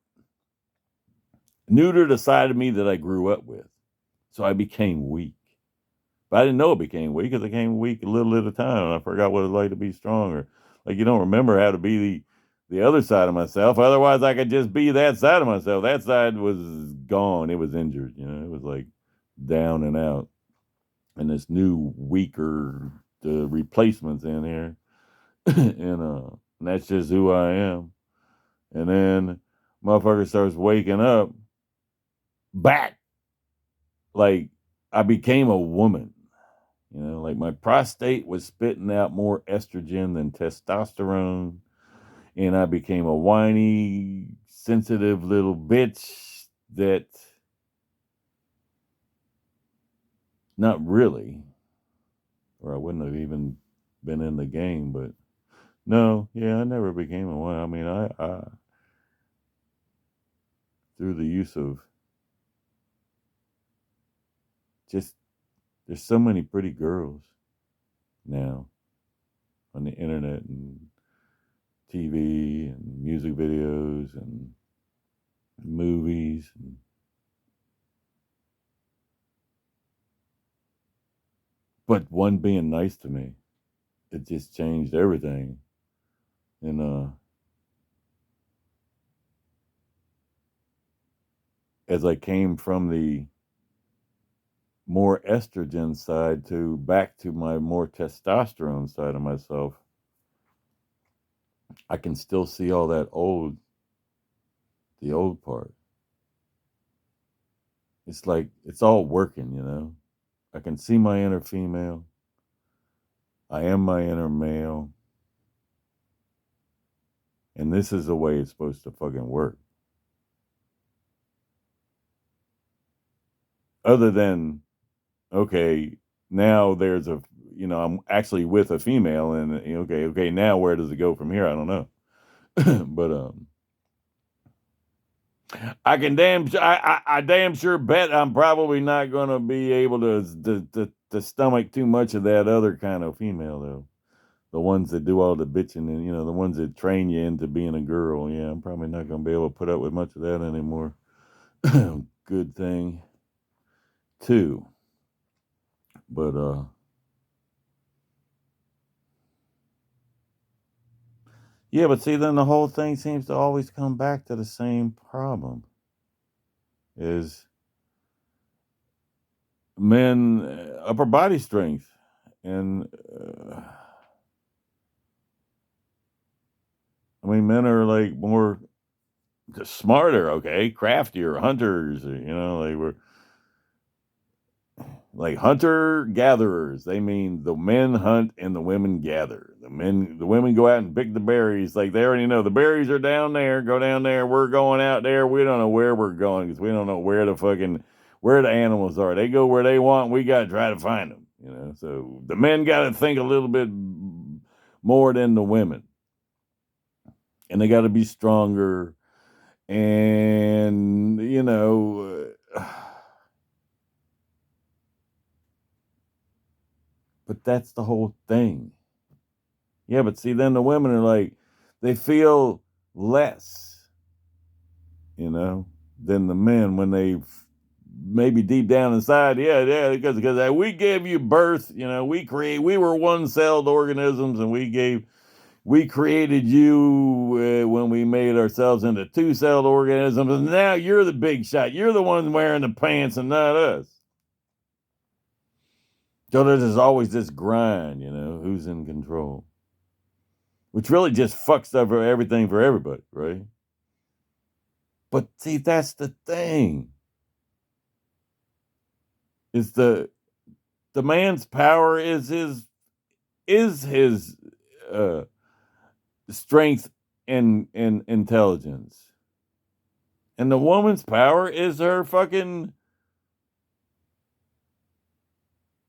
Neutered a side of me that I grew up with. So I became weak. But I didn't know it became weak because I became weak a little at a time. And I forgot what it's like to be stronger. Like you don't remember how to be the other side of myself. Otherwise, I could just be that side of myself. That side was gone. It was injured. You know, it was like down and out. And this new weaker replacements in here, and that's just who I am. And then motherfucker starts waking up back like I became a woman. You know, like my prostate was spitting out more estrogen than testosterone, and I became a whiny, sensitive little bitch that not really, or I wouldn't have even been in the game, but no, yeah, I never became a one. I mean, I through the use of just there's so many pretty girls now on the internet and TV and music videos and movies. But one being nice to me, it just changed everything. And as I came from the more estrogen side to back to my more testosterone side of myself, I can still see all that the old part. It's like it's all working, you know. I can see my inner female. I am my inner male. And this is the way it's supposed to fucking work. Other than, okay, now there's I'm actually with a female, and okay, now where does it go from here? I don't know. But I can I damn sure bet I'm probably not gonna be able to stomach too much of that other kind of female though. The ones that do all the bitching and the ones that train you into being a girl. Yeah, I'm probably not gonna be able to put up with much of that anymore. Good thing too. But yeah, but see then the whole thing seems to always come back to the same problem. Is men upper body strength and I mean, men are like more just smarter, okay, craftier hunters. They were like hunter gatherers. They mean the men hunt and the women gather. The women go out and pick the berries. Like they already know the berries are down there. Go down there. We're going out there. We don't know where we're going because we don't know where the animals are. They go where they want. We got to try to find them. So the men got to think a little bit more than the women, and they got to be stronger. And but that's the whole thing. Yeah, but see, then the women are like, they feel less, you know, than the men when they maybe deep down inside, yeah, because we gave you birth, we were one-celled organisms, and we created you when we made ourselves into two-celled organisms, and now you're the big shot. You're the one wearing the pants, and not us. So there's always this grind, who's in control, which really just fucks up everything for everybody, right? But see, that's the thing. Is the man's power is his uh strength and intelligence. And the woman's power is her fucking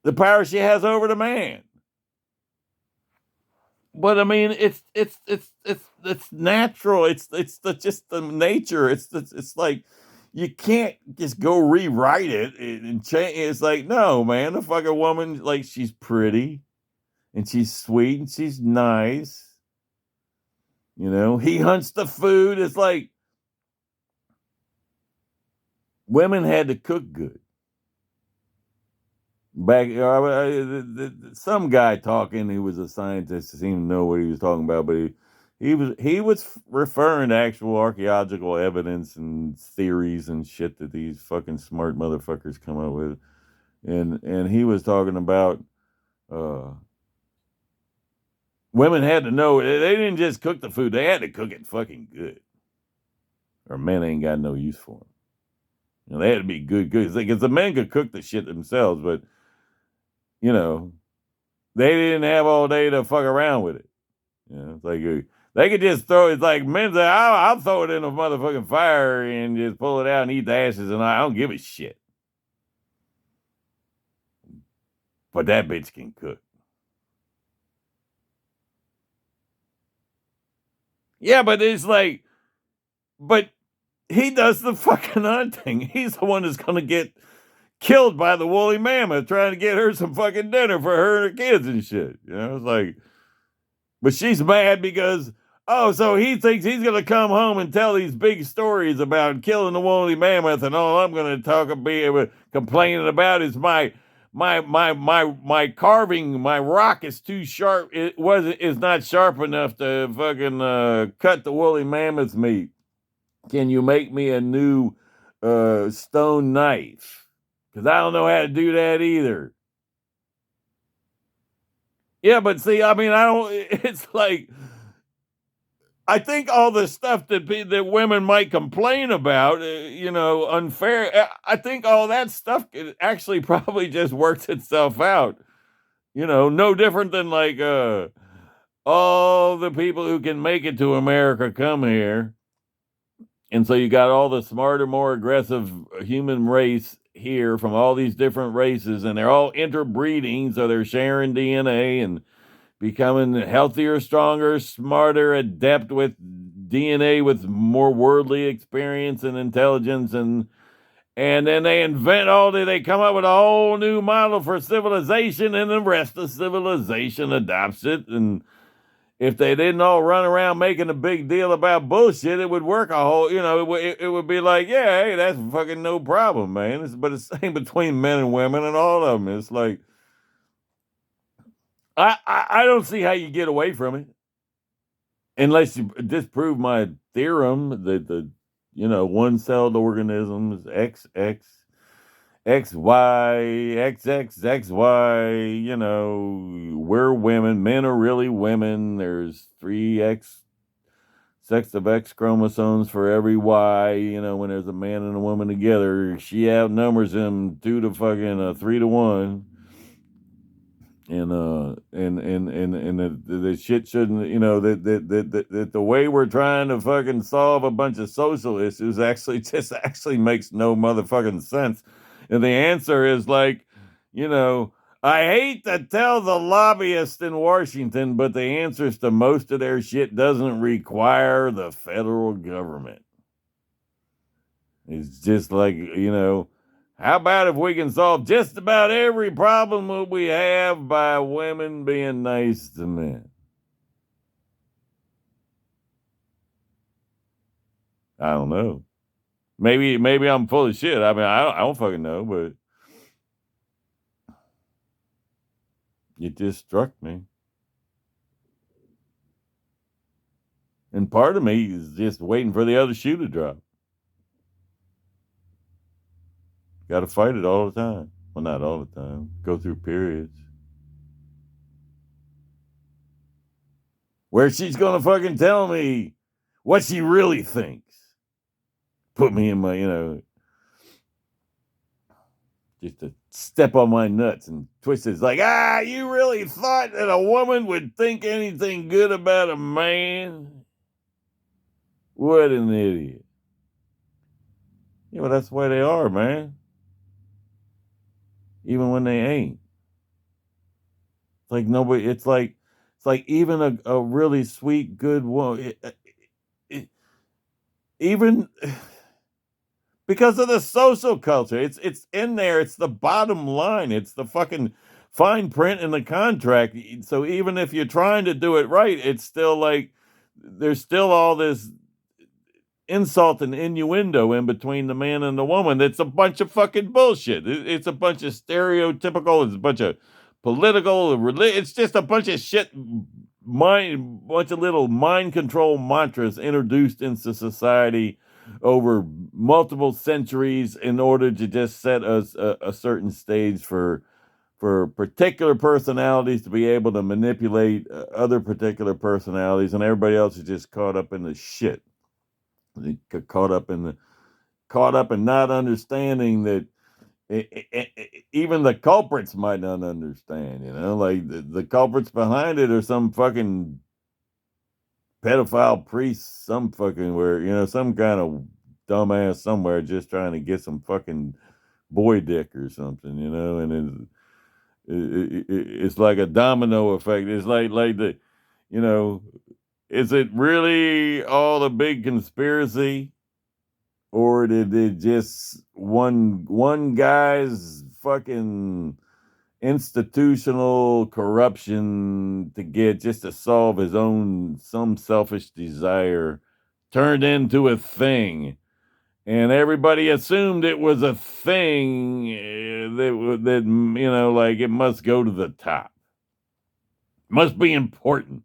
the power she has over the man. But I mean, it's natural. It's just the nature. It's like you can't just go rewrite it and change. It's like no, man. The fucking woman, like she's pretty and she's sweet and she's nice. You know, he hunts the food. It's like women had to cook good. Back, some guy talking, he was a scientist, seemed to know what he was talking about, but he was referring to actual archaeological evidence and theories and shit that these fucking smart motherfuckers come up with, and he was talking about women had to know they didn't just cook the food, they had to cook it fucking good, or men ain't got no use for them. You know, they had to be good, because the men could cook the shit themselves, but you know, they didn't have all day to fuck around with it. You know, it's like they could just throw it. It's like men say, I'll throw it in a motherfucking fire and just pull it out and eat the ashes, and I don't give a shit. But that bitch can cook. Yeah, but it's like, but he does the fucking hunting. He's the one that's gonna get killed by the woolly mammoth trying to get her some fucking dinner for her and her kids and shit. You know, it's like, but she's mad because, oh, so he thinks he's gonna come home and tell these big stories about killing the woolly mammoth, and all I'm gonna complaining about is my carving, my rock is too sharp. Is not sharp enough to fucking cut the woolly mammoth's meat. Can you make me a new stone knife? Because I don't know how to do that either. Yeah, but see, I mean, I don't. It's like I think all the stuff that women might complain about, you know, unfair. I think all that stuff actually probably just works itself out. You know, no different than like all the people who can make it to America come here. And so you got all the smarter, more aggressive human race here from all these different races, and they're all interbreeding, so they're sharing DNA and becoming healthier, stronger, smarter, adept with DNA with more worldly experience and intelligence, and then they come up with a whole new model for civilization, and the rest of civilization adopts it. And if they didn't all run around making a big deal about bullshit, it would work a whole, you know, it would be like, yeah, hey, that's fucking no problem, man. But it's the same between men and women and all of them. It's like, I don't see how you get away from it unless you disprove my theorem that the, you know, one-celled organisms, XY, XXXY, you know, we're women. Men are really women. There's 3X sex of X chromosomes for every Y. You know, when there's a man and a woman together, she outnumbers him 3 to 1. And the shit shouldn't, you know, that the way we're trying to fucking solve a bunch of social issues actually makes no motherfucking sense. And the answer is like, you know, I hate to tell the lobbyists in Washington, but the answers to most of their shit doesn't require the federal government. It's just like, you know, how about if we can solve just about every problem that we have by women being nice to men? I don't know. Maybe I'm full of shit. I mean, I don't fucking know, but it just struck me. And part of me is just waiting for the other shoe to drop. Got to fight it all the time. Well, not all the time. Go through periods where she's going to fucking tell me what she really thinks. Put me in my, you know, just to step on my nuts and twist it. It's like, you really thought that a woman would think anything good about a man? What an idiot. Yeah, well, that's the way they are, man. Even when they ain't. It's like nobody, it's like even a really sweet, good woman, even because of the social culture. It's in there. It's the bottom line. It's the fucking fine print in the contract. So even if you're trying to do it right, it's still like there's still all this insult and innuendo in between the man and the woman. It's a bunch of fucking bullshit. It's a bunch of stereotypical. It's a bunch of political. It's just a bunch of shit. Bunch of little mind control mantras introduced into society over multiple centuries in order to just set us a certain stage for particular personalities to be able to manipulate other particular personalities, and everybody else is just caught up in the shit. They get caught up in not understanding that even the culprits might not understand. Like the culprits behind it are some fucking pedophile priest, some fucking some kind of dumbass somewhere just trying to get some fucking boy dick or something, and it's like a domino effect. It's like the, you know, is it really all a big conspiracy, or did it just one guy's fucking institutional corruption to get just to solve his own some selfish desire turned into a thing, and everybody assumed it was a thing that like it must go to the top, must be important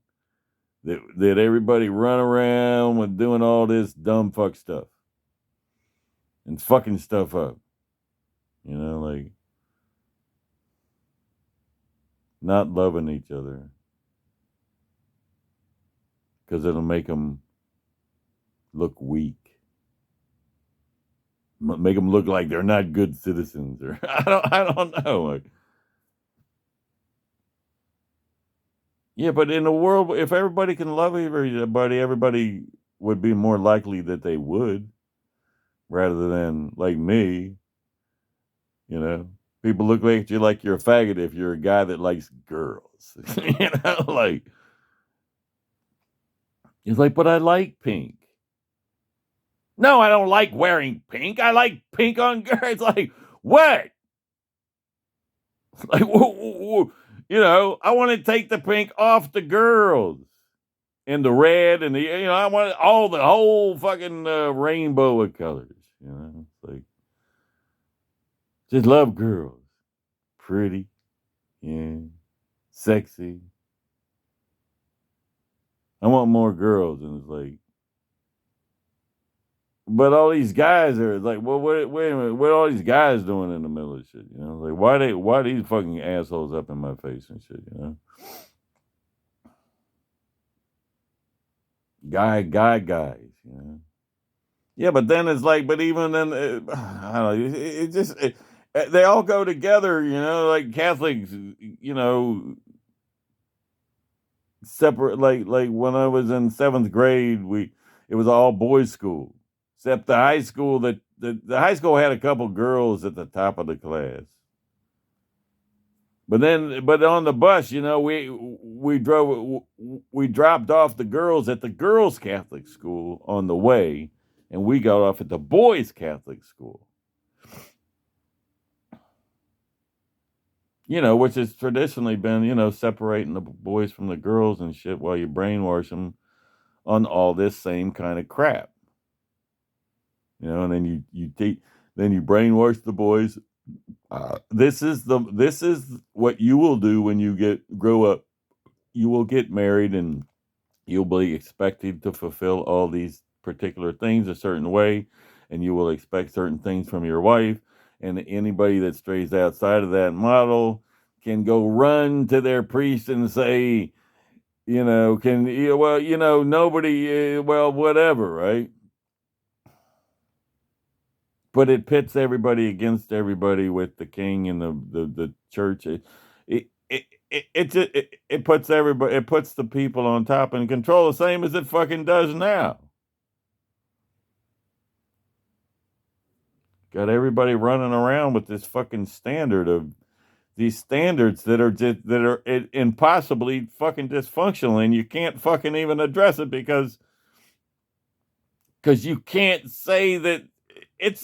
that everybody run around with doing all this dumb fuck stuff and fucking stuff up, like not loving each other because it'll make them look weak, make them look like they're not good citizens, or I don't know. Yeah, but in a world, if everybody can love everybody would be more likely that they would, rather than like me. People look at you like you're a faggot if you're a guy that likes girls. Like it's like, but I like pink. No, I don't like wearing pink. I like pink on girls. It's like, what? Like, I want to take the pink off the girls and the red and I want the whole fucking rainbow of colors. It's like, just love girls, pretty, yeah, sexy. I want more girls, and it's like, but all these guys are like, well, wait a minute, what are all these guys doing in the middle of shit? Like, why these fucking assholes up in my face and shit? Guys. Yeah, but then it's like, but even then, I don't know. It just they all go together. Like Catholics. Separate. Like when I was in 7th grade, it was all boys' school, except the high school. The high school had a couple girls at the top of the class. But on the bus, we dropped off the girls at the girls' Catholic school on the way, and we got off at the boys' Catholic school. Which has traditionally been, separating the boys from the girls and shit while you brainwash them on all this same kind of crap. And then you brainwash the boys. This is what you will do when you grow up. You will get married, and you'll be expected to fulfill all these particular things a certain way, and you will expect certain things from your wife. And anybody that strays outside of that model can go run to their priest and say, nobody, well, whatever, right? but it pits everybody against everybody with the king and the church. It puts everybody, it puts the people on top and control, the same as it fucking does now. Got everybody running around with this fucking standard of these standards that are just that are impossibly fucking dysfunctional, and you can't fucking even address it because you can't say that it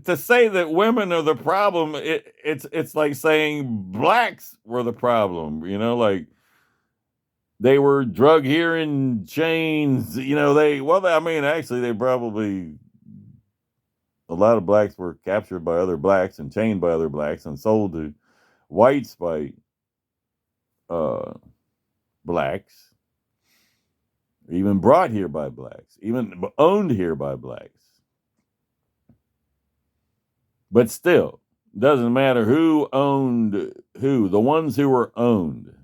to say that women are the problem. It's like saying blacks were the problem. You know, like they were drug here in chains. You know, I mean, actually, they probably a lot of blacks were captured by other blacks and chained by other blacks and sold to whites by uh, blacks, even brought here by blacks, even owned here by blacks. But still, doesn't matter who owned who, the ones who were owned.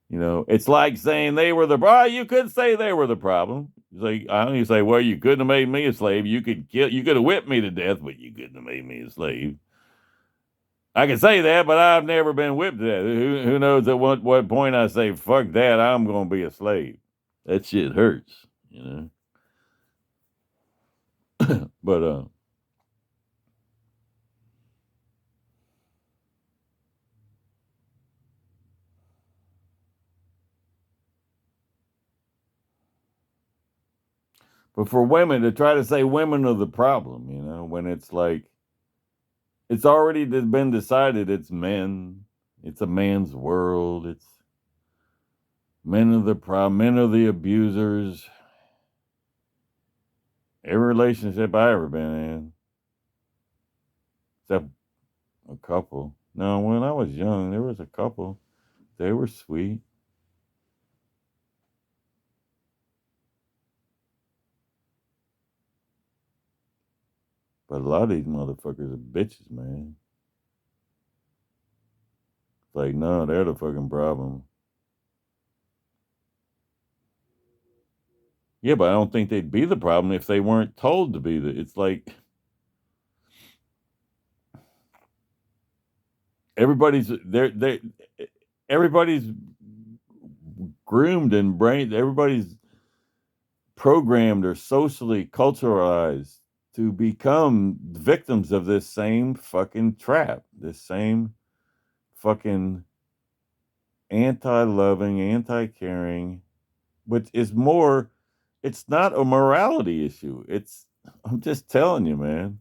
You know, it's like saying they were you could say they were the problem. It's like, I don't even say, well, you couldn't have made me a slave. You could have whipped me to death, but you couldn't have made me a slave. I can say that, but I've never been whipped to death. Who knows at what point I say, fuck that, I'm going to be a slave. That shit hurts, you know. But for women to try to say women are the problem, you know, when it's like it's already been decided it's men. It's a man's world. It's men are the problem. Men are the abusers. Every relationship I ever been in, except a couple. No, when I was young, there was a couple. They were sweet. But a lot of these motherfuckers are bitches, man. It's like, no, they're the fucking problem. Yeah, but I don't think they'd be the problem if they weren't told to be it's like everybody's everybody's groomed and everybody's programmed or socially culturalized to become victims of this same fucking trap, this same fucking anti-loving, anti-caring, which is more, it's not a morality issue. I'm just telling you, man.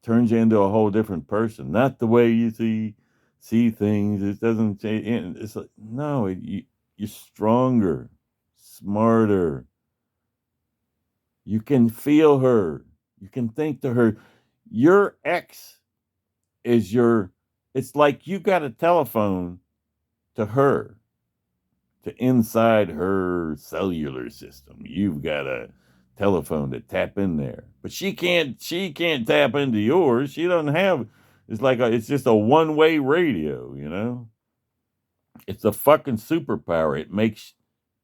Turns you into a whole different person. Not the way you see things. It doesn't change. It's like, no, you're stronger, smarter. You can feel her. You can think to her. Your ex is it's like you got a telephone to her, to inside her cellular system. You've got a telephone to tap in there. But she can't tap into yours. She doesn't have, it's just a one-way radio, you know? It's a fucking superpower. It makes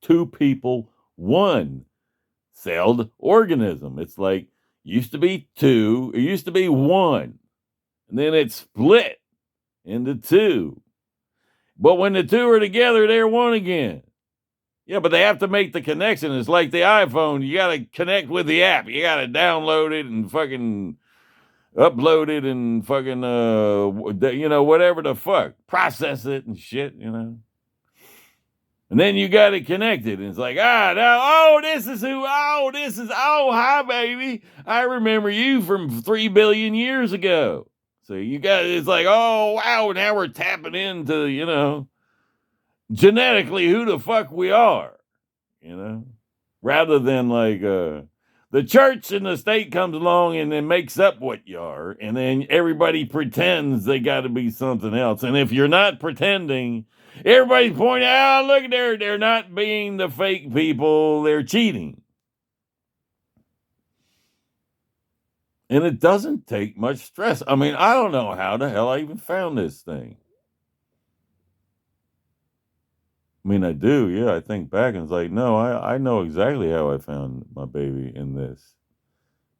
two people one celled organism. It's like used to be two, it used to be one, and then it split into two. But when the two are together, they're one again. Yeah, but they have to make the connection. It's like the iPhone. You got to connect with the app. You got to download it and fucking upload it and fucking, whatever the fuck. Process it and shit, you know. And then you got it connected. And it's like, hi, baby. I remember you from 3 billion years ago. So it's like, oh, wow, now we're tapping into, genetically who the fuck we are, rather than like the church and the state comes along and then makes up what you are, and then everybody pretends they got to be something else. And if you're not pretending, everybody's pointing out, look, they're not being the fake people, they're cheating. And it doesn't take much stress. I mean, I don't know how the hell I even found this thing. I mean, I do, yeah. I think back and it's like, no, I know exactly how I found my baby in this,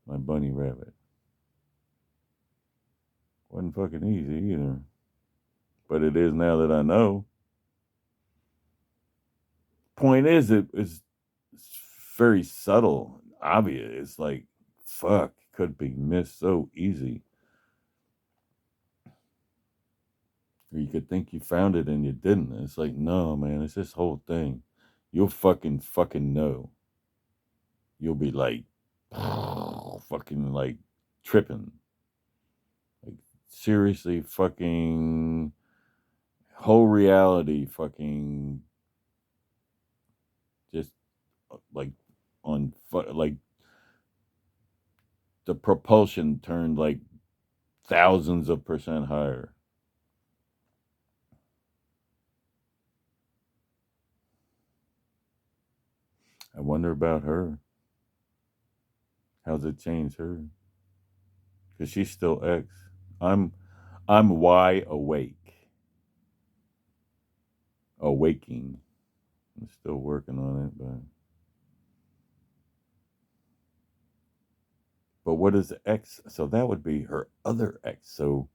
my bunny rabbit. Wasn't fucking easy either. But it is now that I know. Point is, it's very subtle, obvious. It's like, fuck, could be missed so easy. Or you could think you found it and you didn't. It's like, no, man, it's this whole thing. You'll fucking know. You'll be like, fucking like tripping. Like, seriously, fucking whole reality, fucking just like on, like the propulsion turned like thousands of percent higher. I wonder about her. How's it change her? Because she's still X. I'm I'm Y awake. Awaking. I'm still working on it, but what is X? So that would be her other X. So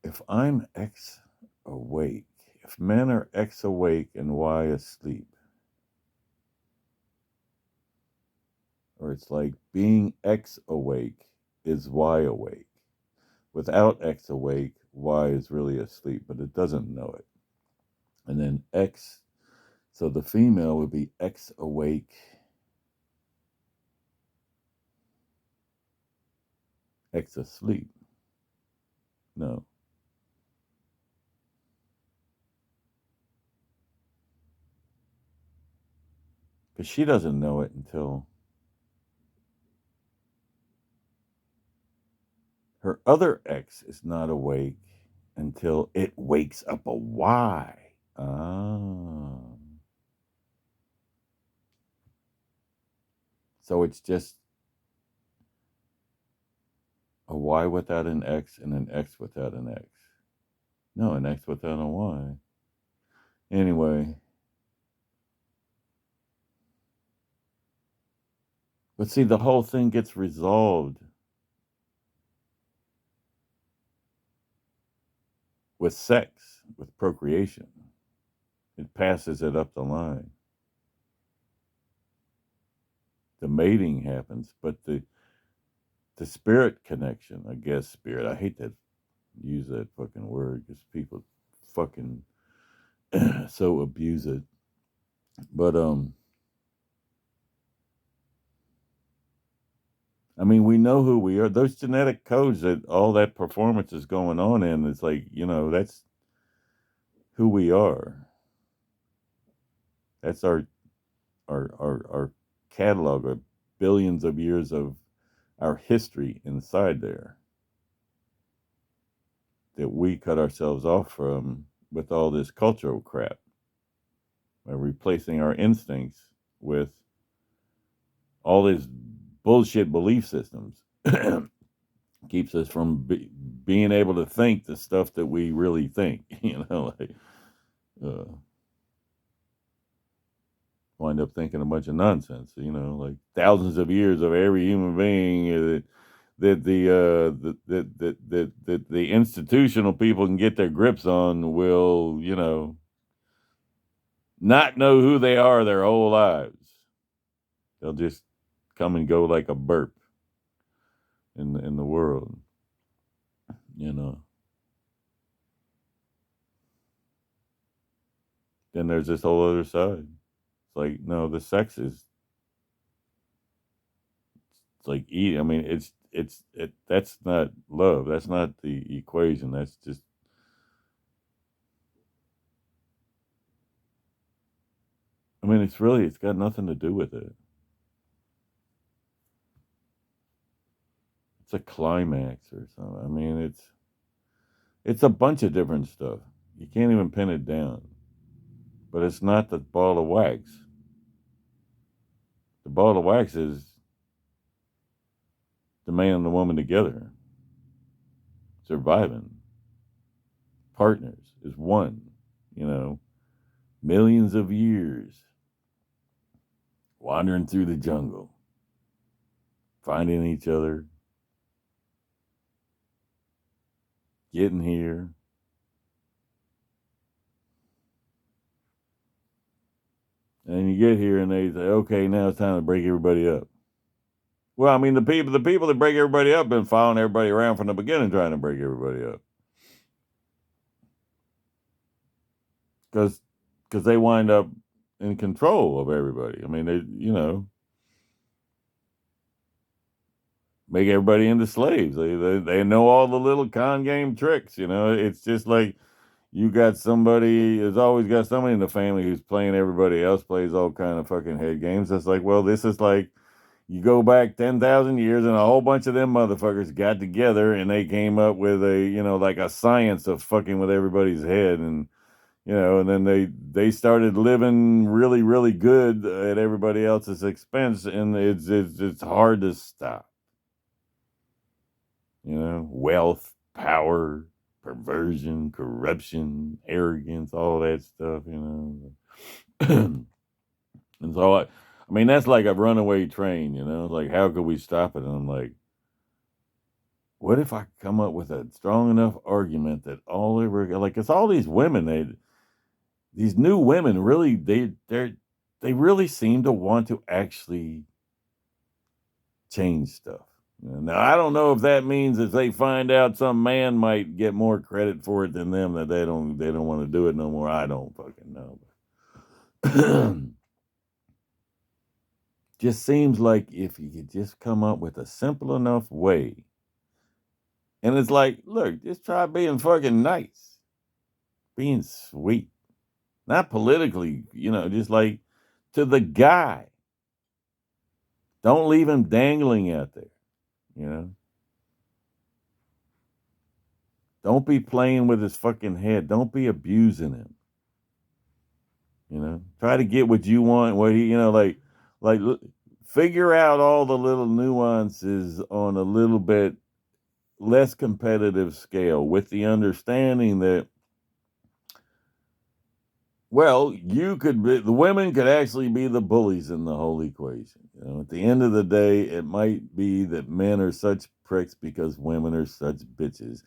if I'm X awake, if men are X awake and Y asleep, or it's like being X awake is Y awake. Without X awake, Y is really asleep, but it doesn't know it. And then X, so the female would be X awake, X asleep. No. Because she doesn't know it until her other X is not awake until it wakes up a Y. Ah. So it's just a Y without an X and an X without an X. No, an X without a Y. Anyway. But see, the whole thing gets resolved with sex, with procreation. It passes it up the line. The mating happens, but the spirit connection, I guess spirit. I hate to use that fucking word because people fucking so abuse it. But I mean, we know who we are. Those genetic codes that all that performance is going on in, it's like, that's who we are. That's our catalog of billions of years of our history inside there that we cut ourselves off from with all this cultural crap by replacing our instincts with all these bullshit belief systems. Keeps us from being able to think the stuff that we really think, like uh, wind up thinking a bunch of nonsense, like thousands of years of every human being that the institutional people can get their grips on will, not know who they are their whole lives. They'll just come and go like a burp in the world, you know. Then there's this whole other side. It's like, no, the sex is, it's like eat. I mean, that's not love. That's not the equation. That's just, I mean, it's got nothing to do with it. It's a climax or something. I mean, it's a bunch of different stuff. You can't even pin it down. But it's not the ball of wax. The ball of wax is the man and the woman together, surviving. Partners is one, you know. millions of years, wandering through the jungle, finding each other, getting here. And you get here and they say, okay, now it's time to break everybody up. Well, I mean, the people that break everybody up been following everybody around from the beginning trying to break everybody up. Because they wind up in control of everybody. I mean, make everybody into slaves. They know all the little con game tricks. It's just like you got somebody. There's always got somebody in the family who's playing everybody else, plays all kind of fucking head games. It's like, well, this is like you go back 10,000 years and a whole bunch of them motherfuckers got together and they came up with like a science of fucking with everybody's head. And and then they started living really, really good at everybody else's expense, and it's hard to stop. Wealth, power, perversion, corruption, arrogance, all that stuff. And so I mean that's like a runaway train. Like how could we stop it? And I'm like, what if I come up with a strong enough argument that it's all these women these new women really they really seem to want to actually change stuff. Now I don't know if that means if they find out some man might get more credit for it than them that they don't want to do it no more. I don't fucking know. Just seems like if you could just come up with a simple enough way. And it's like, look, just try being fucking nice. Being sweet. Not politically, just like to the guy. Don't leave him dangling out there, Don't be playing with his fucking head. Don't be abusing him. Try to get what you want, what he, figure out all the little nuances on a little bit less competitive scale with the understanding that the women could actually be the bullies in the whole equation. At the end of the day, it might be that men are such pricks because women are such bitches.